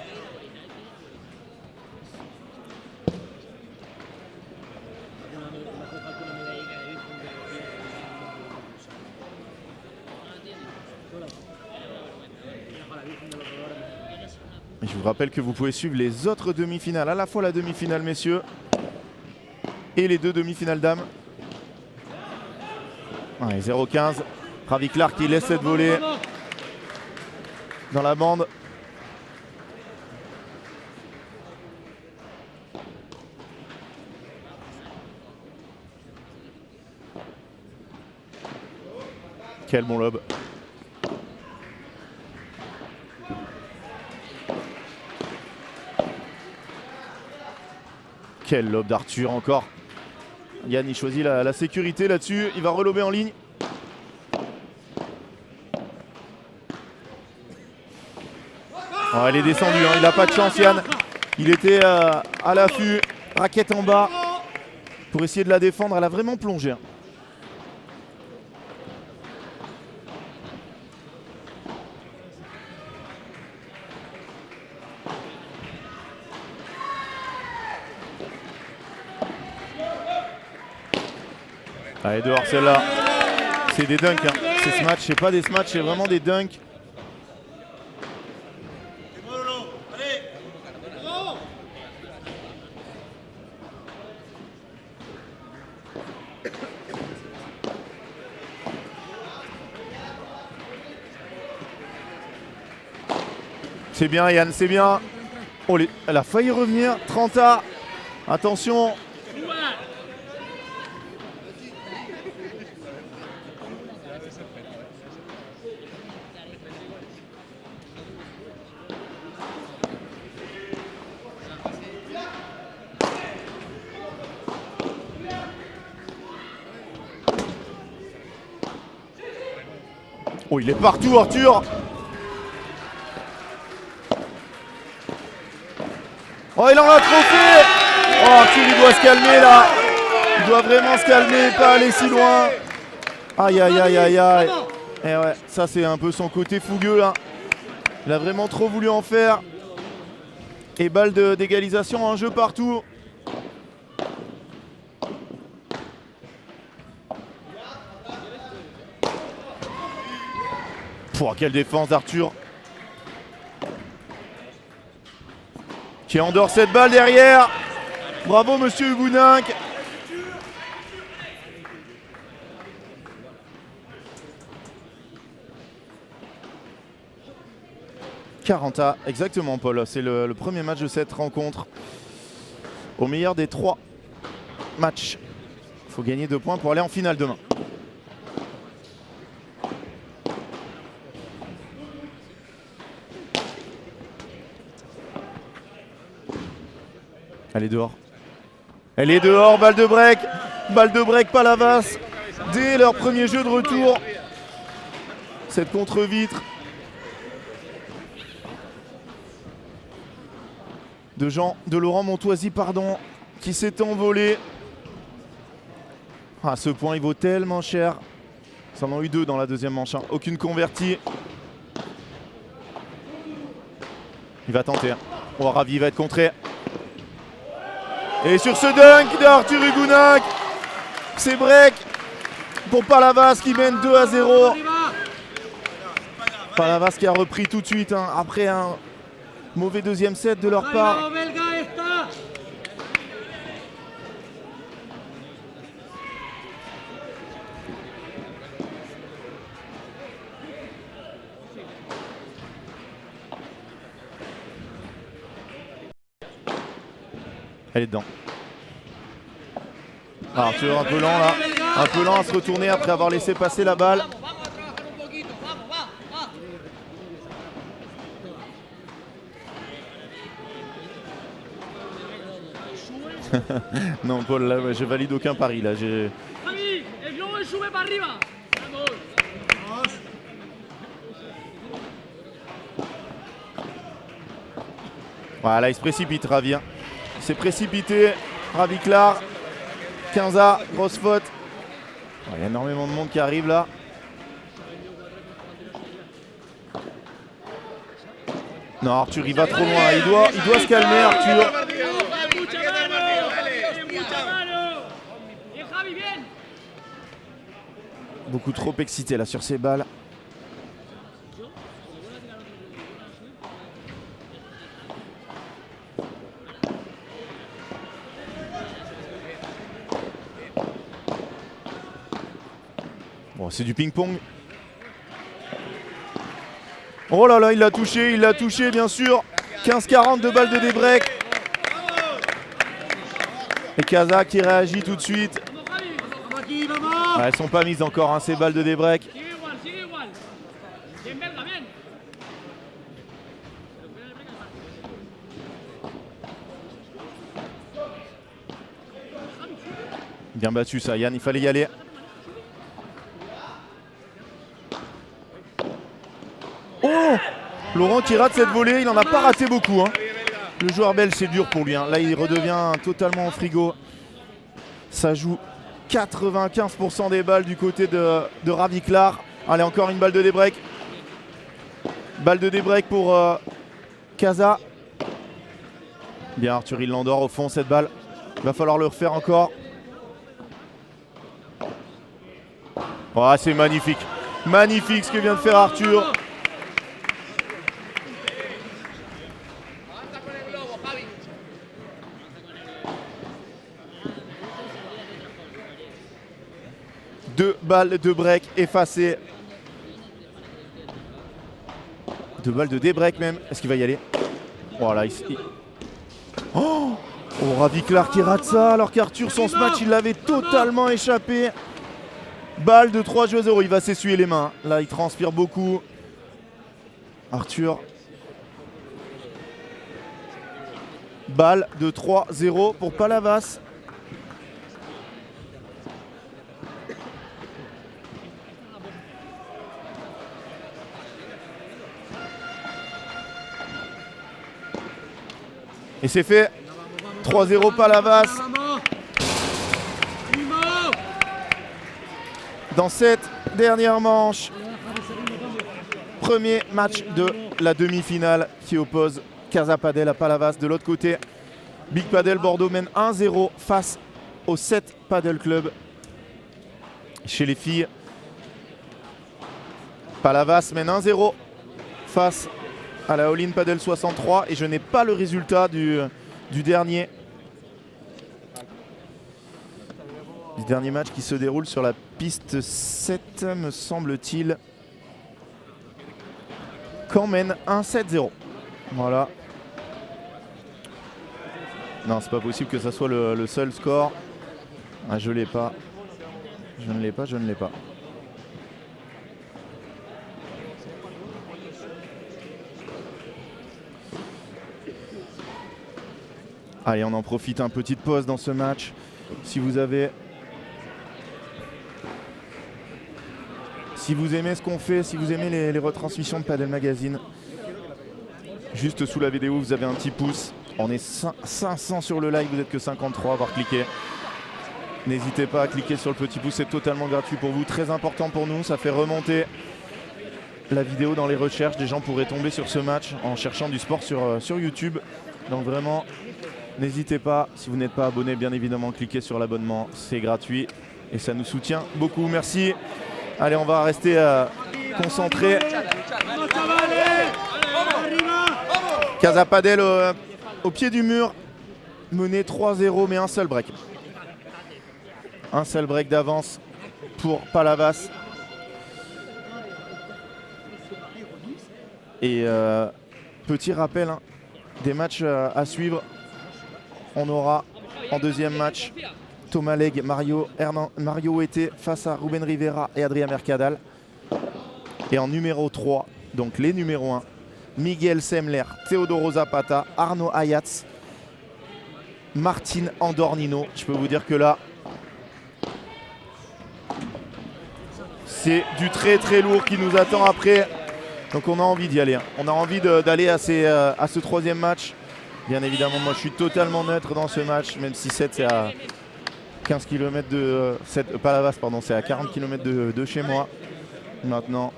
Et je vous rappelle que vous pouvez suivre les autres demi-finales, à la fois la demi-finale messieurs et les 2 demi-finales dames. Ouais, 0-15. Raviclar qui laisse cette volée dans la bande. Quel bon lob. Quel lob d'Arthur encore. Yann il choisit la sécurité là-dessus. Il va relober en ligne. Oh, elle est descendue, hein. Il n'a pas de chance, Yann. Il était à l'affût, raquette en bas, pour essayer de la défendre. Elle a vraiment plongé, hein. Allez, dehors celle-là. C'est des dunks, hein. C'est ce match, c'est pas des smatchs, c'est vraiment des dunks. C'est bien Yann, c'est bien. Oh, elle a failli revenir. 30A. Attention. Oh, il est partout, Arthur. Oh, il en a trop fait. Oh, Arthur, il doit se calmer là. Il doit vraiment se calmer, pas aller si loin. Aïe, aïe, aïe, aïe, aïe. Et ouais, ça c'est un peu son côté fougueux là. Il a vraiment trop voulu en faire. Et balle d'égalisation, un jeu partout. Pouah, quelle défense d'Arthur. Qui endort cette balle derrière. Bravo monsieur Hugouninck. Quaranta, exactement Paul. C'est le premier match de cette rencontre. Au meilleur des 3 matchs. Il faut gagner 2 points pour aller en finale demain. Elle est dehors. Elle est dehors, balle de break. Balle de break Palavas. Dès leur premier jeu de retour. Cette contre-vitre de Laurent Montoisy, pardon, qui s'est envolé. Ah, ce point il vaut tellement cher. Ils en ont eu 2 dans la deuxième manche, hein. Aucune convertie. Il va tenter, hein. Oh, Ravi va être contré. Et sur ce dunk d'Arthur Hugouninck, c'est break pour Palavas qui mène 2-0. Palavas qui a repris tout de suite, hein, après un mauvais deuxième set de leur part. Elle est dedans. Arthur un peu lent là, un peu lent à se retourner après avoir laissé passer la balle. Non Paul, là je valide aucun pari là. Voilà, il se précipite Ravi, hein. Il s'est précipité, Ravi Clar. 15A, grosse faute. Il y a énormément de monde qui arrive là. Non, Arthur il va trop loin, il doit se calmer Arthur. Beaucoup trop excité là sur ces balles. Bon, c'est du ping-pong. Oh là là, il l'a touché bien sûr. 15-40 de balles de débreak. Et Kaza qui réagit tout de suite. Ouais, elles sont pas mises encore, hein, ces balles de débreak. Bien battu ça, Yann, il fallait y aller. Oh, Laurent qui rate cette volée, il n'en a pas raté beaucoup. Hein. Le joueur belge, c'est dur pour lui. Hein. Là, il redevient totalement en frigo. Ça joue 95% des balles du côté de Raviklar. Allez, encore une balle de débreak. Balle de débreak pour Kaza. Bien, Arthur, il l'endort au fond, cette balle. Il va falloir le refaire encore. Oh, c'est magnifique. Magnifique ce que vient de faire Arthur. Deux balles de break effacées. Deux balles de débreak même. Est-ce qu'il va y aller? Voilà, Oh, Raviklar qui rate ça alors qu'Arthur, son smash, il l'avait totalement échappé. Balle de 3-0. Il va s'essuyer les mains. Là, il transpire beaucoup. Arthur. Balle de 3-0 pour Palavas. Et c'est fait. 3-0 Palavas. Dans cette dernière manche, premier match de la demi-finale qui oppose Casa Padel à Palavas. De l'autre côté, Big Padel Bordeaux mène 1-0 face au 7 Padel Club. Chez les filles, Palavas mène 1-0 face à la All-in Padel 63 et je n'ai pas le résultat du dernier match qui se déroule sur la piste 7, me semble-t-il. Caen mène 1-7-0. Voilà. Non, c'est pas possible que ça soit le seul score. Ah, je l'ai pas. Je ne l'ai pas, je ne l'ai pas. Allez, on en profite, une petite pause dans ce match. Si vous aimez ce qu'on fait, si vous aimez les retransmissions de Padel Magazine, juste sous la vidéo, vous avez un petit pouce. On est 500 sur le live, vous n'êtes que 53 à avoir cliqué. N'hésitez pas à cliquer sur le petit pouce, c'est totalement gratuit pour vous, très important pour nous. Ça fait remonter la vidéo dans les recherches. Des gens pourraient tomber sur ce match en cherchant du sport sur YouTube. Donc vraiment, n'hésitez pas, si vous n'êtes pas abonné, bien évidemment, cliquez sur l'abonnement, c'est gratuit et ça nous soutient beaucoup. Merci. Allez, on va rester concentré. Casa Padel au pied du mur, mené 3-0, mais un seul break. Un seul break d'avance pour Palavas. Et petit rappel, hein, des matchs à suivre. On aura en deuxième match Thomas Legge, Mario Huete face à Ruben Rivera et Adrià Mercadal. Et en numéro 3, donc les numéros 1, Miguel Semler, Teodoro Zapata, Arnaud Ayats, Martin Andornino. Je peux vous dire que là, c'est du très très lourd qui nous attend après. Donc on a envie d'y aller. Hein. On a envie d'aller à ce troisième match. Bien évidemment, moi je suis totalement neutre dans ce match, même si 7 c'est à 15 km de... Palavas, pardon, c'est à 40 km de chez moi. Maintenant,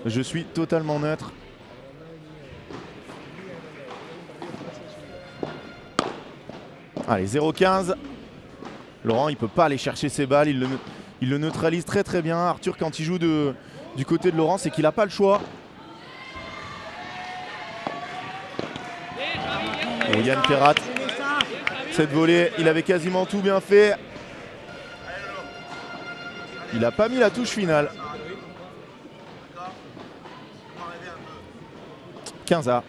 je suis totalement neutre. Allez, 0-15. Laurent, il ne peut pas aller chercher ses balles. Il le neutralise très très bien. Arthur, quand il joue du côté de Laurent, c'est qu'il n'a pas le choix. Oh, Yann qui rate cette volée. Il avait quasiment tout bien fait. Il n'a pas mis la touche finale. 15A.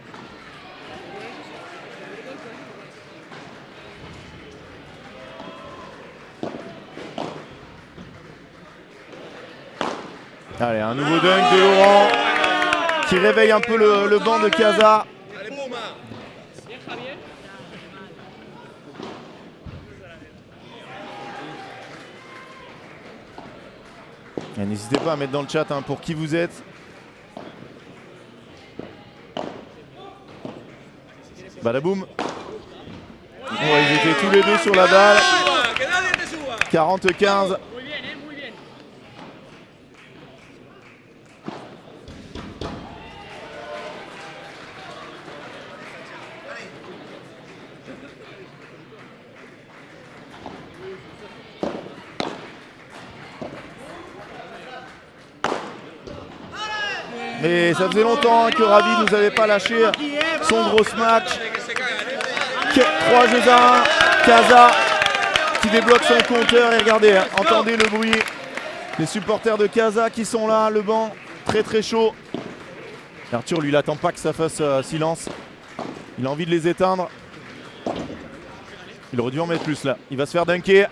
Allez, un nouveau dunk de Laurent qui réveille un peu le banc de Casa. N'hésitez pas à mettre dans le chat hein, pour qui vous êtes. Badaboum. Ouais, ils étaient tous les deux sur la balle. 40-15. Mais ça faisait longtemps que Ravi ne nous avait pas lâché son gros match. 3 jeux à 1. Casa qui débloque son compteur. Et regardez, hein, entendez le bruit. Les supporters de Casa qui sont là, le banc très très chaud. Arthur lui il attend pas que ça fasse silence. Il a envie de les éteindre. Il aurait dû en mettre plus là. Il va se faire dunker.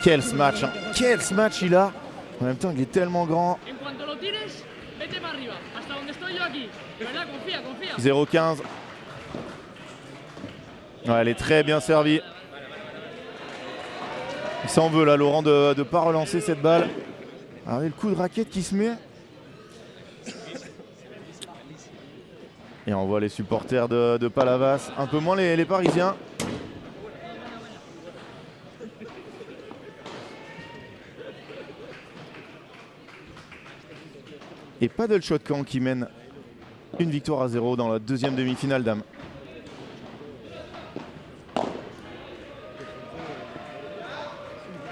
Quel smash, hein. Quel smash il a. En même temps il est tellement grand. 0-15. Ouais, elle est très bien servie. Il s'en veut là Laurent de ne pas relancer cette balle. Regardez le coup de raquette qui se met. Et on voit les supporters de Palavas. Un peu moins les Parisiens. Et Paddle Shotcan qui mène une victoire à 0 dans la deuxième demi-finale dames.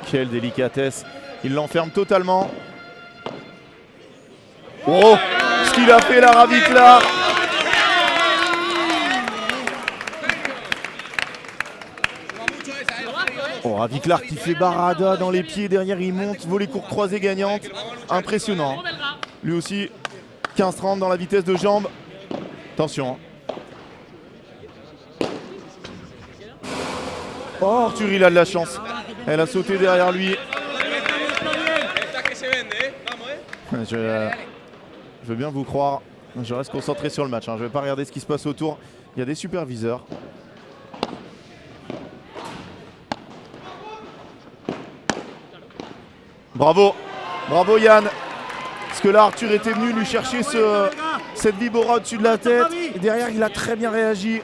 Quelle délicatesse. Il l'enferme totalement. Oh, ce qu'il a fait la Ravitlar. Oh, Ravitlar qui fait barada dans les pieds. Derrière, il monte. Volley court croisée gagnante. Impressionnant. Lui aussi, 15-30 dans la vitesse de jambe. Attention. Oh, Arthur, il a de la chance. Elle a sauté derrière lui. Je veux bien vous croire. Je reste concentré sur le match. Je ne vais pas regarder ce qui se passe autour. Il y a des superviseurs. Bravo. Bravo Yann. Parce que là, Arthur était venu lui chercher cette vibora au-dessus de la tête. Et derrière, il a très bien réagi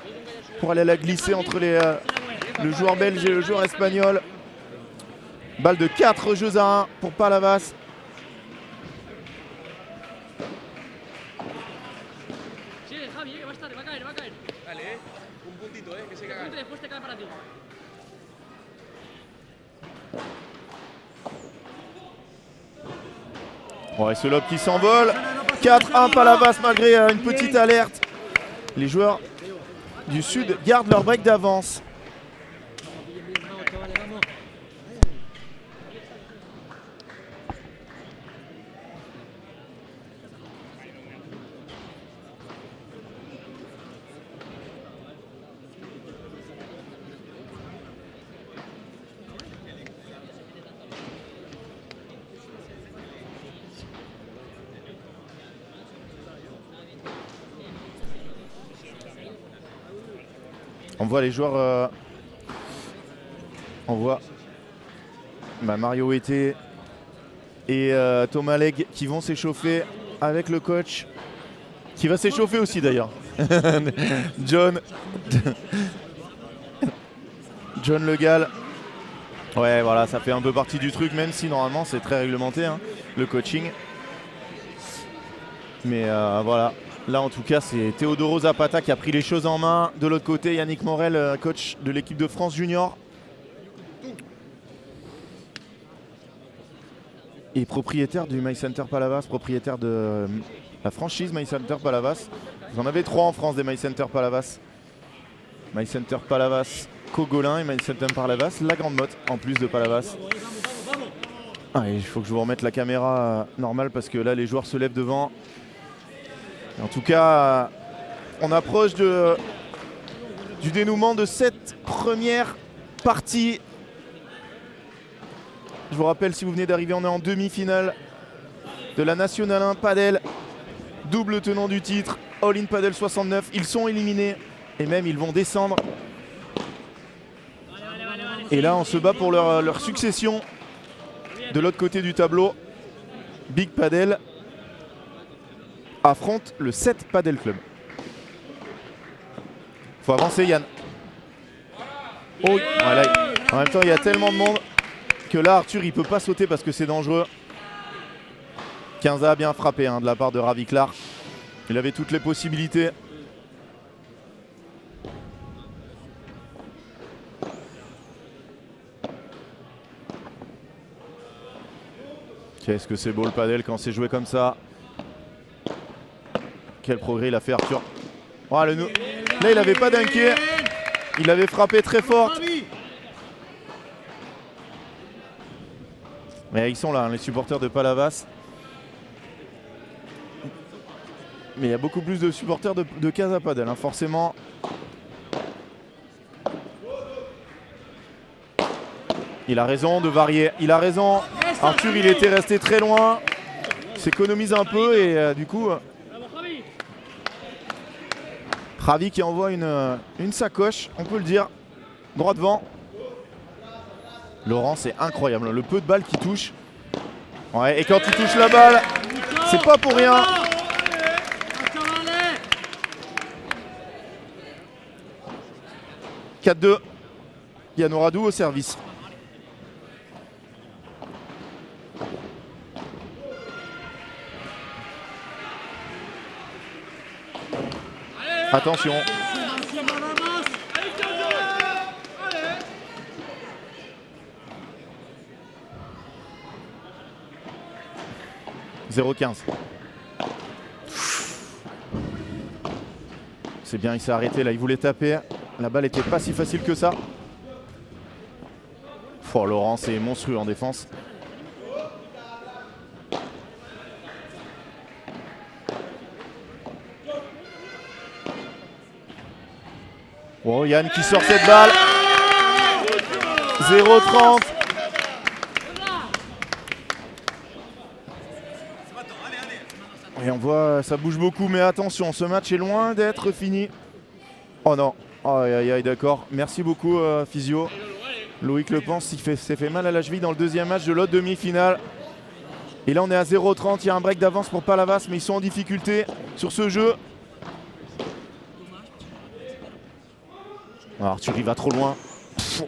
pour aller la glisser entre le joueur belge et le joueur espagnol. Balle de 4 jeux à 1 pour Palavas. Ouais, ce lob qui s'envole. 4-1 Palavas malgré une petite alerte. Les joueurs du Sud gardent leur break d'avance. On voit les joueurs, on voit Mario Wete et Thomas Legge qui vont s'échauffer avec le coach, qui va s'échauffer aussi d'ailleurs. John Le Gall. Ouais, voilà, ça fait un peu partie du truc, même si normalement c'est très réglementé, hein, le coaching. Mais voilà. Là, en tout cas, c'est Teodoro Zapata qui a pris les choses en main. De l'autre côté, Yannick Morel, coach de l'équipe de France Junior. Et propriétaire du My Center Palavas, propriétaire de la franchise My Center Palavas. Vous en avez 3 en France des My Center Palavas. My Center Palavas Cogolin et My Center Palavas La Grande Motte, en plus de Palavas. Ah, il faut que je vous remette la caméra normale parce que là, les joueurs se lèvent devant. En tout cas, on approche du dénouement de cette première partie. Je vous rappelle, si vous venez d'arriver, on est en demi-finale de la National 1 Padel. Double tenant du titre, All In Padel 69. Ils sont éliminés et même ils vont descendre. Et là, on se bat pour leur succession de l'autre côté du tableau. Big Padel affronte le 7 Padel Club. Faut avancer Yann. Oh, voilà. En même temps il y a tellement de monde que là Arthur il peut pas sauter parce que c'est dangereux. 15 a bien frappé de la part de Raviklar. Il avait toutes les possibilités. Qu'est-ce que c'est beau le padel quand c'est joué comme ça. Quel progrès il a fait Arthur. Oh, là il n'avait pas dunké. Il avait frappé très fort. Mais ils sont là, les supporters de Palavas. Mais il y a beaucoup plus de supporters de Casa Padel, forcément. Il a raison de varier. Il a raison. Arthur, il était resté très loin. Il s'économise un peu et du coup... Ravi qui envoie une sacoche, on peut le dire. Droit devant. Laurent, c'est incroyable. Le peu de balles qu'il touche. Ouais, et quand il touche la balle, c'est pas pour rien. « 4-2. Yann Oradou au service. Attention. « 0-15. » C'est bien, il s'est arrêté là, il voulait taper. La balle était pas si facile que ça. Oh, Laurent, c'est monstrueux en défense. Oh, Yann qui sort cette balle. 0-30. Et on voit, ça bouge beaucoup, mais attention, ce match est loin d'être fini. Oh non, aïe aïe aïe, d'accord. Merci beaucoup, Physio. Loïc Le pense, il s'est fait mal à la cheville dans le deuxième match de l'autre demi-finale. Et là, on est à 0-30. Il y a un break d'avance pour Palavas, mais ils sont en difficulté sur ce jeu. Oh, Arthur, il va trop loin. Pff.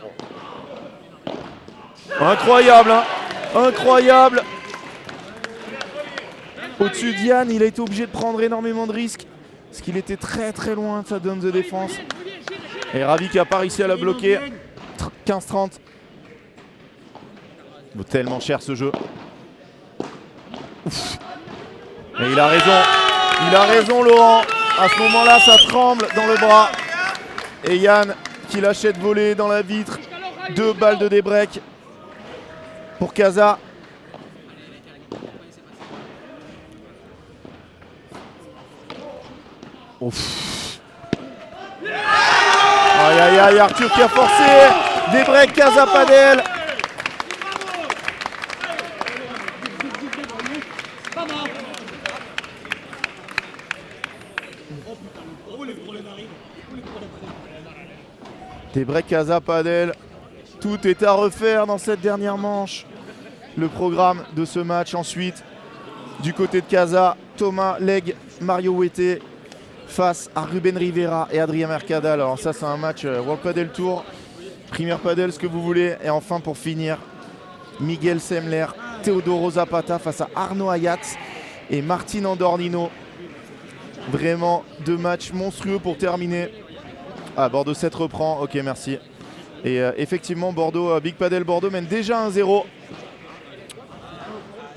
Incroyable, hein. Incroyable. Au-dessus d'Yann, il a été obligé de prendre énormément de risques parce qu'il était très très loin de sa zone de défense. Et Ravi qui n'a pas réussi à la bloquer. 15-30. Il vaut tellement cher ce jeu. Ouf. Et il a raison Laurent. À ce moment-là, ça tremble dans le bras. Et Yann qui l'achète volée dans la vitre. 2 balles de débreak pour Casa. Ouf. Aïe aïe aïe, Arthur qui a forcé. Des breaks Casa Padel. Des breaks Casa Padel. Tout est à refaire dans cette dernière manche. Le programme de ce match ensuite. Du côté de Casa, Thomas Legge, Mario Huete face à Ruben Rivera et Adrien Mercadal. Alors ça c'est un match World Padel Tour, Premier Padel, ce que vous voulez. Et enfin pour finir, Miguel Semler, Teodoro Zapata face à Arnaud Ayats et Martin Andornino. Vraiment 2 matchs monstrueux pour terminer. Ah, Bordeaux 7 reprend, ok merci. Et effectivement Bordeaux, Big Padel Bordeaux mène déjà 1-0.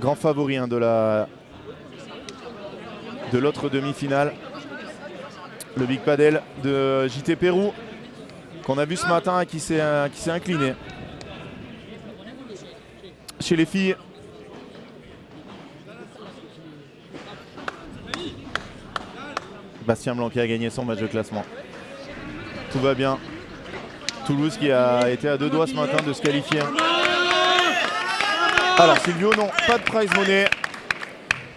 Grand favori de l'autre demi-finale. Le Big Padel de JT Pérou qu'on a vu ce matin et qui s'est incliné. Chez les filles, Bastien Blanquet a gagné son match de classement. Tout va bien. Toulouse qui a été à 2 doigts ce matin de se qualifier. Alors Silvio, non, pas de prize money.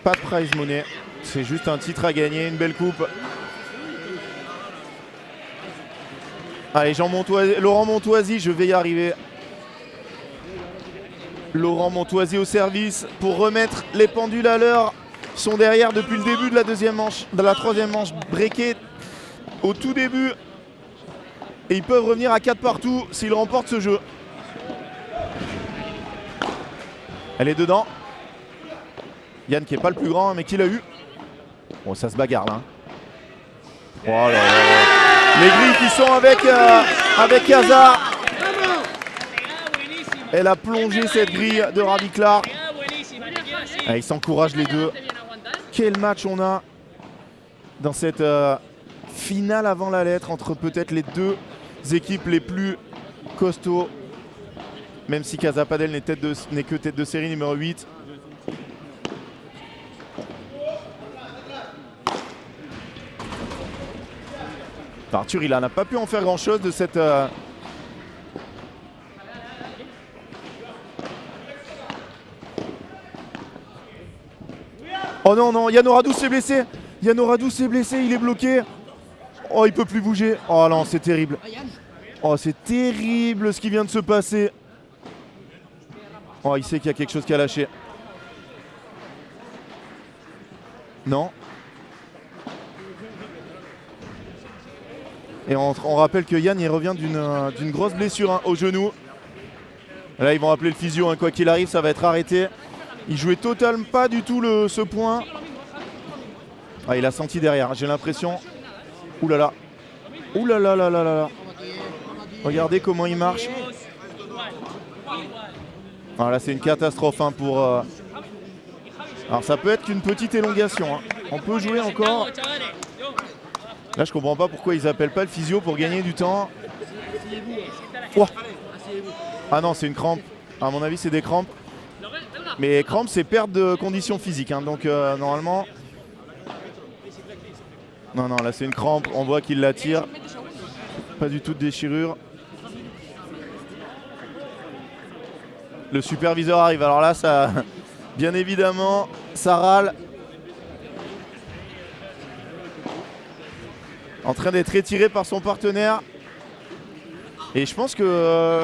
Pas de prize money. C'est juste un titre à gagner, une belle coupe. Allez, Laurent Montoisy, je vais y arriver. Laurent Montoisier au service pour remettre les pendules à l'heure. Ils sont derrière depuis le début de la deuxième manche, de la troisième manche, breakés au tout début. Et ils peuvent revenir à 4 partout s'ils remportent ce jeu. Elle est dedans. Yann qui n'est pas le plus grand, mais qui l'a eu. Bon, ça se bagarre là. Oh là là. Les grilles qui sont avec Kaza. Elle a plongé cette grille de Raviklar. Ils s'encouragent les deux. Quel match on a dans cette finale avant la lettre entre peut-être les deux équipes les plus costauds. Même si Kaza Padel n'est que tête de série numéro 8. Arthur, il n'a pas pu en faire grand chose de cette... Oh non, non, Yann Oradou s'est blessé. Yann Oradou s'est blessé, il est bloqué. Oh, il peut plus bouger. Oh non, c'est terrible. Oh, c'est terrible ce qui vient de se passer. Oh, il sait qu'il y a quelque chose qui a lâché. Non. Et on rappelle que Yann il revient d'une grosse blessure hein, au genou. Là ils vont appeler le physio, hein, quoi qu'il arrive ça va être arrêté. Il jouait totalement pas du tout ce point. Ah, il a senti derrière, j'ai l'impression. Ouh là là. Ouh là là là là là. Regardez comment il marche. Ah, là c'est une catastrophe hein, pour... Alors ça peut être qu'une petite élongation. Hein. On peut jouer encore. Là, je comprends pas pourquoi ils appellent pas le physio pour gagner du temps. Oh. Ah non, c'est une crampe. À mon avis, c'est des crampes. Mais crampes, c'est perte de condition physique. Hein. Donc, normalement... Non, non, là, c'est une crampe. On voit qu'il la tire. Pas du tout de déchirure. Le superviseur arrive. Alors là, ça... Bien évidemment, ça râle. En train d'être étiré par son partenaire. Et je pense que...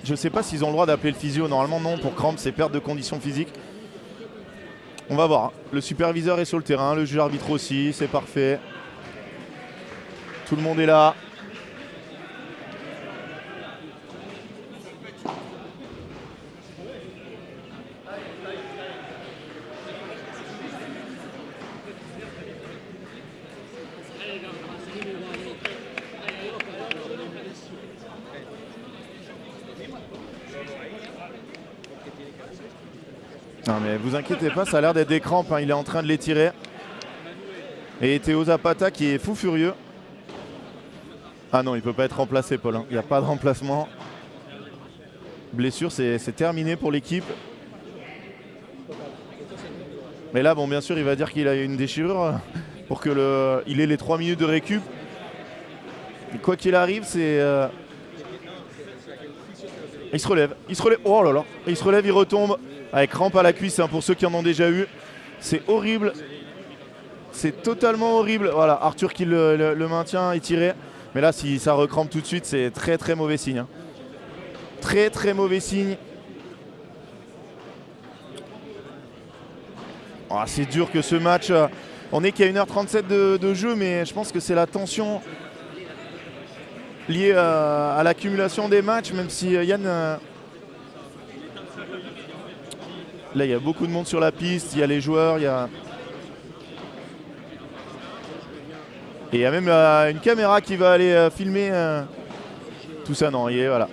je ne sais pas s'ils ont le droit d'appeler le physio. Normalement, non. Pour crampe, c'est perte de condition physique. On va voir. Le superviseur est sur le terrain. Le juge arbitre aussi. C'est parfait. Tout le monde est là. Non mais vous inquiétez pas, ça a l'air d'être des crampes, hein. Il est en train de les tirer. Et Théo Zapata qui est fou furieux. Ah non, il peut pas être remplacé Paul, hein. Il n'y a pas de remplacement. Blessure, c'est terminé pour l'équipe. Mais là, bon bien sûr, il va dire qu'il a une déchirure pour qu'il ait les 3 minutes de récup. Et quoi qu'il arrive, c'est... Il se relève, oh là là, il se relève, il retombe avec crampe à la cuisse hein, pour ceux qui en ont déjà eu. C'est horrible, c'est totalement horrible. Voilà, Arthur qui le maintient étiré. Mais là, si ça recrampe tout de suite, c'est très très mauvais signe. Hein. Très très mauvais signe. Oh, c'est dur que ce match, on est qu'à 1h37 de jeu, mais je pense que c'est la tension liée à l'accumulation des matchs, même si Yann... Là, il y a beaucoup de monde sur la piste, il y a les joueurs, il y a... Et il y a même une caméra qui va aller filmer tout ça. Non, voilà.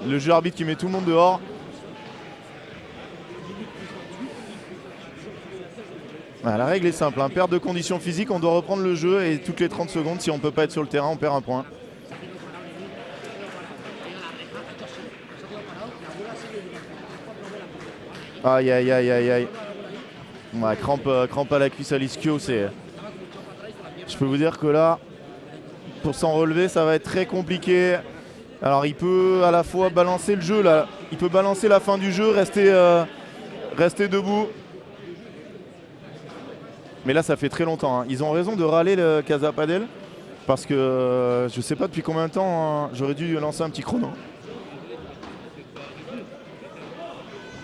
Le jeu arbitre qui met tout le monde dehors. Voilà, la règle est simple, hein. Perte de condition physique, on doit reprendre le jeu et toutes les 30 secondes, si on ne peut pas être sur le terrain, on perd un point. Aïe aïe aïe aïe aïe. Ouais, crampe à la cuisse à l'ischio, c'est... Je peux vous dire que là, pour s'en relever, ça va être très compliqué. Alors il peut à la fois balancer le jeu là, il peut balancer la fin du jeu, rester debout. Mais là ça fait très longtemps, hein. Ils ont raison de râler le Kaza Padel. Parce que je sais pas depuis combien de temps, hein, j'aurais dû lancer un petit chrono.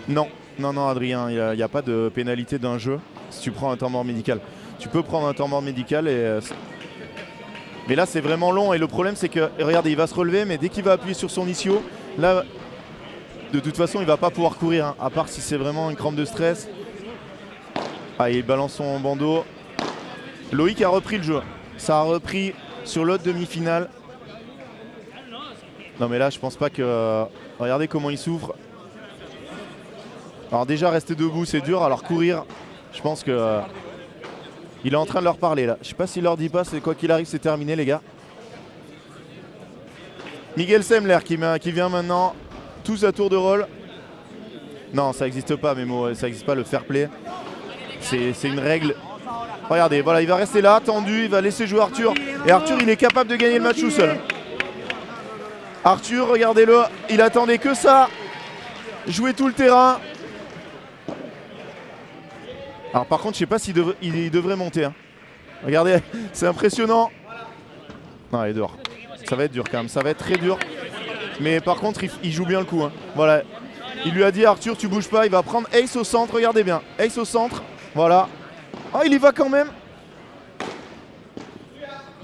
Non, non, non, Adrien, il n'y a pas de pénalité d'un jeu si tu prends un temps mort médical. Tu peux prendre un temps mort médical mais là c'est vraiment long et le problème c'est que, regardez, il va se relever mais dès qu'il va appuyer sur son ischio, là de toute façon il va pas pouvoir courir, hein, à part si c'est vraiment une crampe de stress. Ah, il balance son bandeau. Loïc a repris le jeu. Ça a repris sur l'autre demi-finale. Non mais là je pense pas que... regardez comment il souffre. Alors déjà rester debout c'est dur, alors courir, je pense que... il est en train de leur parler là. Je sais pas s'il leur dit pas, c'est quoi qu'il arrive, c'est terminé les gars. Miguel Semler qui vient maintenant, tous à tour de rôle. Non, ça n'existe pas Memo, ça n'existe pas le fair play. C'est une règle. Regardez, voilà, il va rester là, tendu, il va laisser jouer Arthur. Et Arthur, il est capable de gagner le match tout seul. Arthur, regardez-le, il attendait que ça. Jouer tout le terrain. Alors par contre, je sais pas s'il devrait monter. Hein. Regardez, c'est impressionnant. Non, il est dehors. Ça va être dur quand même, ça va être très dur. Mais par contre, il joue bien le coup. Hein. Voilà. Il lui a dit, Arthur, tu bouges pas, il va prendre Ace au centre, regardez bien. Ace au centre, voilà. Oh, il y va quand même.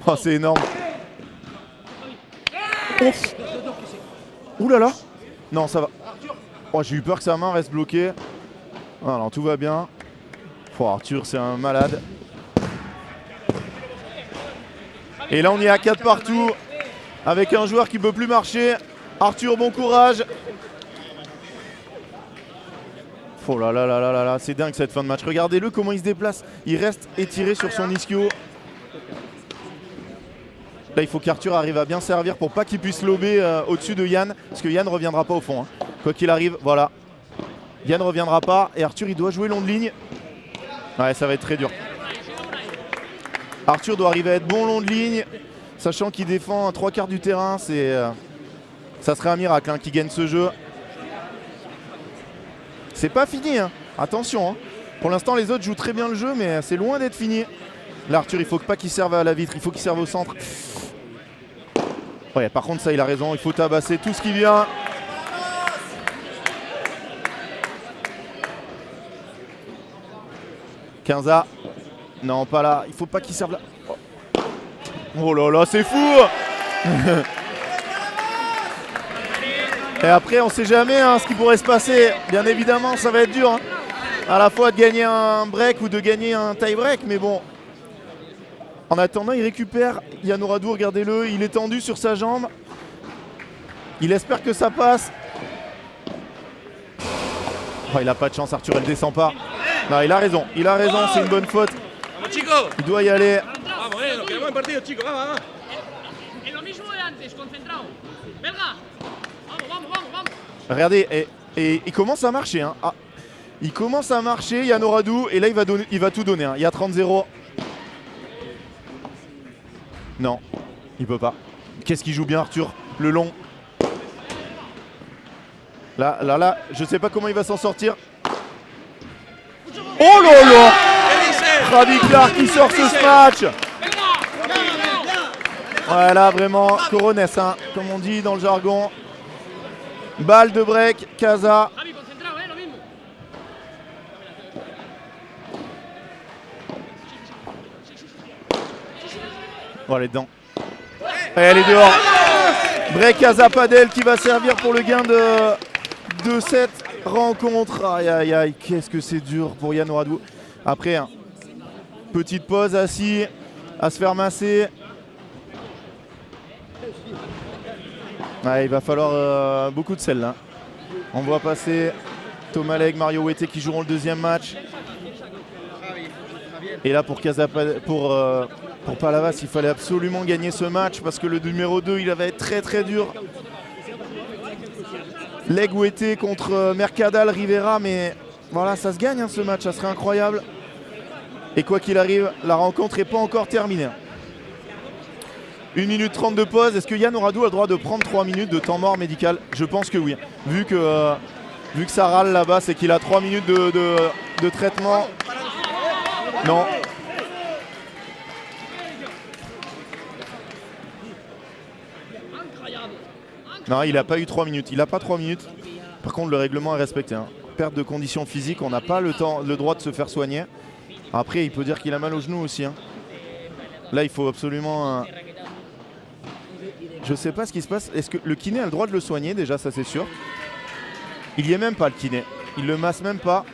Oh, c'est énorme. Ouf. Ouh là là. Non, ça va. Oh, j'ai eu peur que sa main reste bloquée. Ah, non, tout va bien. Oh, Arthur, c'est un malade. Et là, on est à 4 partout. Avec un joueur qui ne peut plus marcher. Arthur, bon courage. Oh là là là là là là, c'est dingue cette fin de match. Regardez-le comment il se déplace. Il reste étiré sur son ischio. Là, il faut qu'Arthur arrive à bien servir pour pas qu'il puisse lober au-dessus de Yann. Parce que Yann ne reviendra pas au fond. Hein. Quoi qu'il arrive, voilà. Yann ne reviendra pas. Et Arthur, il doit jouer long de ligne. Ouais, ça va être très dur. Arthur doit arriver à être bon long de ligne. Sachant qu'il défend 3/4 du terrain. Ça serait un miracle hein, qu'il gagne ce jeu. C'est pas fini, hein. Attention. Hein. Pour l'instant, les autres jouent très bien le jeu, mais c'est loin d'être fini. Là, Arthur, il faut pas qu'il serve à la vitre, il faut qu'il serve au centre. Ouais, par contre, ça, il a raison. Il faut tabasser tout ce qui vient. Quinza. Non, pas là. Il faut pas qu'il serve là. Oh là là, c'est fou. Et après, on sait jamais hein, ce qui pourrait se passer. Bien évidemment, ça va être dur. Hein. À la fois de gagner un break ou de gagner un tie-break. Mais bon. En attendant, il récupère Yann Oradou, regardez-le. Il est tendu sur sa jambe. Il espère que ça passe. Oh, il n'a pas de chance, Arthur, elle ne descend pas. Non, il a raison, c'est une bonne faute. Il doit y aller. Regardez, et il commence à marcher. Hein. Ah, il commence à marcher, Yann Oradou, et là il va tout donner. Hein. Il y a 30-0. Non, il peut pas. Qu'est-ce qu'il joue bien Arthur, le long. Là, je sais pas comment il va s'en sortir. Oh là là! Travis Clark qui sort ce match. Voilà, vraiment, coronesse, hein, comme on dit dans le jargon. Balle de break, Casa. Oh, elle est dedans. Et elle est dehors. Break Casa Padel qui va servir pour le gain de cette rencontre. Aïe aïe aïe, qu'est-ce que c'est dur pour Yann Oradou. Après, hein, petite pause assis, à se faire masser. Ouais, il va falloir beaucoup de sel là. On voit passer Thomas Legge, Mario Wete qui joueront le deuxième match. Et là pour Palavas, il fallait absolument gagner ce match parce que le numéro 2, il va être très très dur. Legge Wete contre Mercadal, Rivera, mais voilà, ça se gagne hein, ce match, ça serait incroyable. Et quoi qu'il arrive, la rencontre n'est pas encore terminée. 1 minute 30 de pause. Est-ce que Yann Oradou a le droit de prendre 3 minutes de temps mort médical? Je pense que oui. Vu que ça râle là-bas, c'est qu'il a 3 minutes de traitement. Non. Non, il n'a pas eu 3 minutes. Il n'a pas 3 minutes. Par contre, le règlement est respecté. Hein. perte de conditions physiques, on n'a pas le droit de se faire soigner. Après, il peut dire qu'il a mal au genou aussi. Hein. Là, il faut absolument... Je sais pas ce qui se passe. Est-ce que le kiné a le droit de le soigner déjà, ça c'est sûr. Il y est même pas le kiné. Il le masse même pas.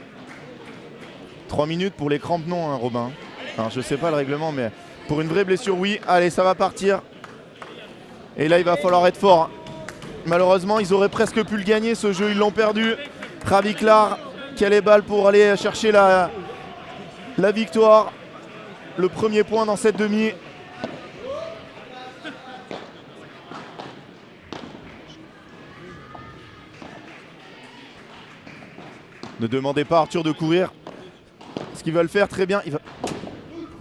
3 minutes pour les crampes, non, hein, Robin. Alors, je sais pas le règlement, mais pour une vraie blessure, oui. Allez, ça va partir. Et là, il va falloir être fort. Malheureusement, ils auraient presque pu le gagner, ce jeu. Ils l'ont perdu. Raviklar, quelle est balle pour aller chercher la victoire. Le premier point dans cette demi. Ne demandez pas à Arthur de courir. Ce qu'il va le faire très bien. Il va...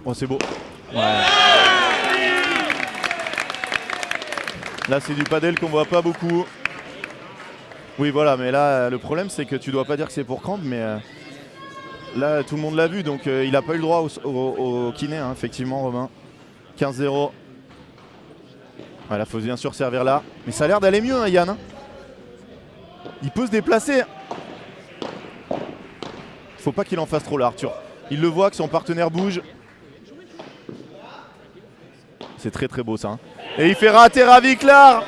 Oh, c'est beau. Ouais. Là, c'est du padel qu'on voit pas beaucoup. Oui, voilà, mais là, le problème, c'est que tu dois pas dire que c'est pour crampe, mais là, tout le monde l'a vu, donc il n'a pas eu le droit au kiné, hein, effectivement, Romain. 15-0. Voilà, faut bien sûr servir là. Mais ça a l'air d'aller mieux, hein, Yann. Hein. Il peut se déplacer. Faut pas qu'il en fasse trop là, Arthur. Il le voit que son partenaire bouge. C'est très très beau ça. Hein. Et il fait rater Raviklar.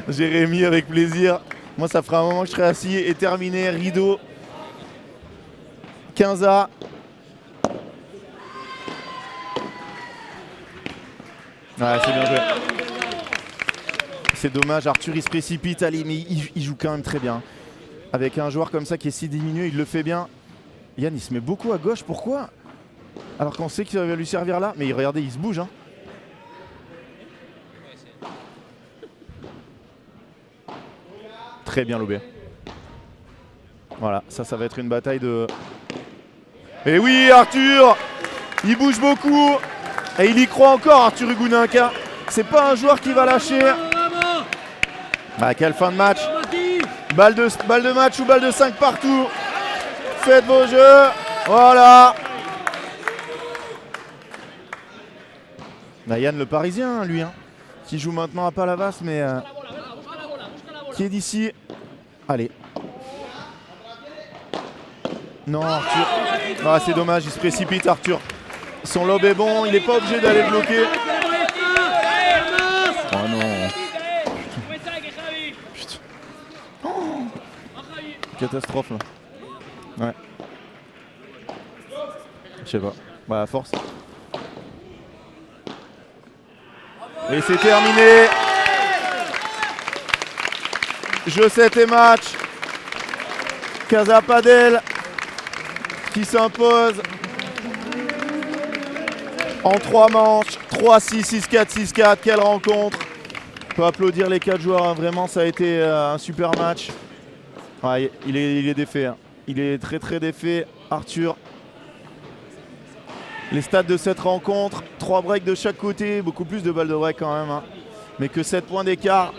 Jérémy avec plaisir. Moi ça fera un moment que je serai assis et terminé. Rideau. 15A. Ouais, c'est bien joué. C'est dommage, Arthur il se précipite, allez, mais il joue quand même très bien. Avec un joueur comme ça qui est si diminué, il le fait bien. Yann, il se met beaucoup à gauche, pourquoi? Alors qu'on sait qu'il va lui servir là. Mais regardez, il se bouge. Hein. Très bien, Lobé. Voilà, ça va être une bataille de... Et oui, Arthur, il bouge beaucoup. Et il y croit encore, Arthur Huguninka. C'est pas un joueur qui va lâcher. Bah, quelle fin de match. Balle de match ou balle de 5 partout. Faites vos jeux. Voilà. Bah, Yann le Parisien, lui, hein, qui joue maintenant à Palavas, mais qui est d'ici. Allez. Non, Arthur. Ah, c'est dommage, il se précipite, Arthur. Son lob est bon, il n'est pas obligé d'aller bloquer. Oh non. Putain. Oh. Catastrophe là. Ouais. Je sais pas. Bah à force. Et c'est terminé. Jeu 7 et match. Casa Padel qui s'impose en 3 manches. 3-6, 6-4, 6-4. Quelle rencontre. On peut applaudir les 4 joueurs. Hein. Vraiment, ça a été un super match. Ouais, il est défait. Hein. Il est très très défait. Arthur. Les stats de cette rencontre. 3 breaks de chaque côté. Beaucoup plus de balles de break quand même. Hein. Mais que 7 points d'écart.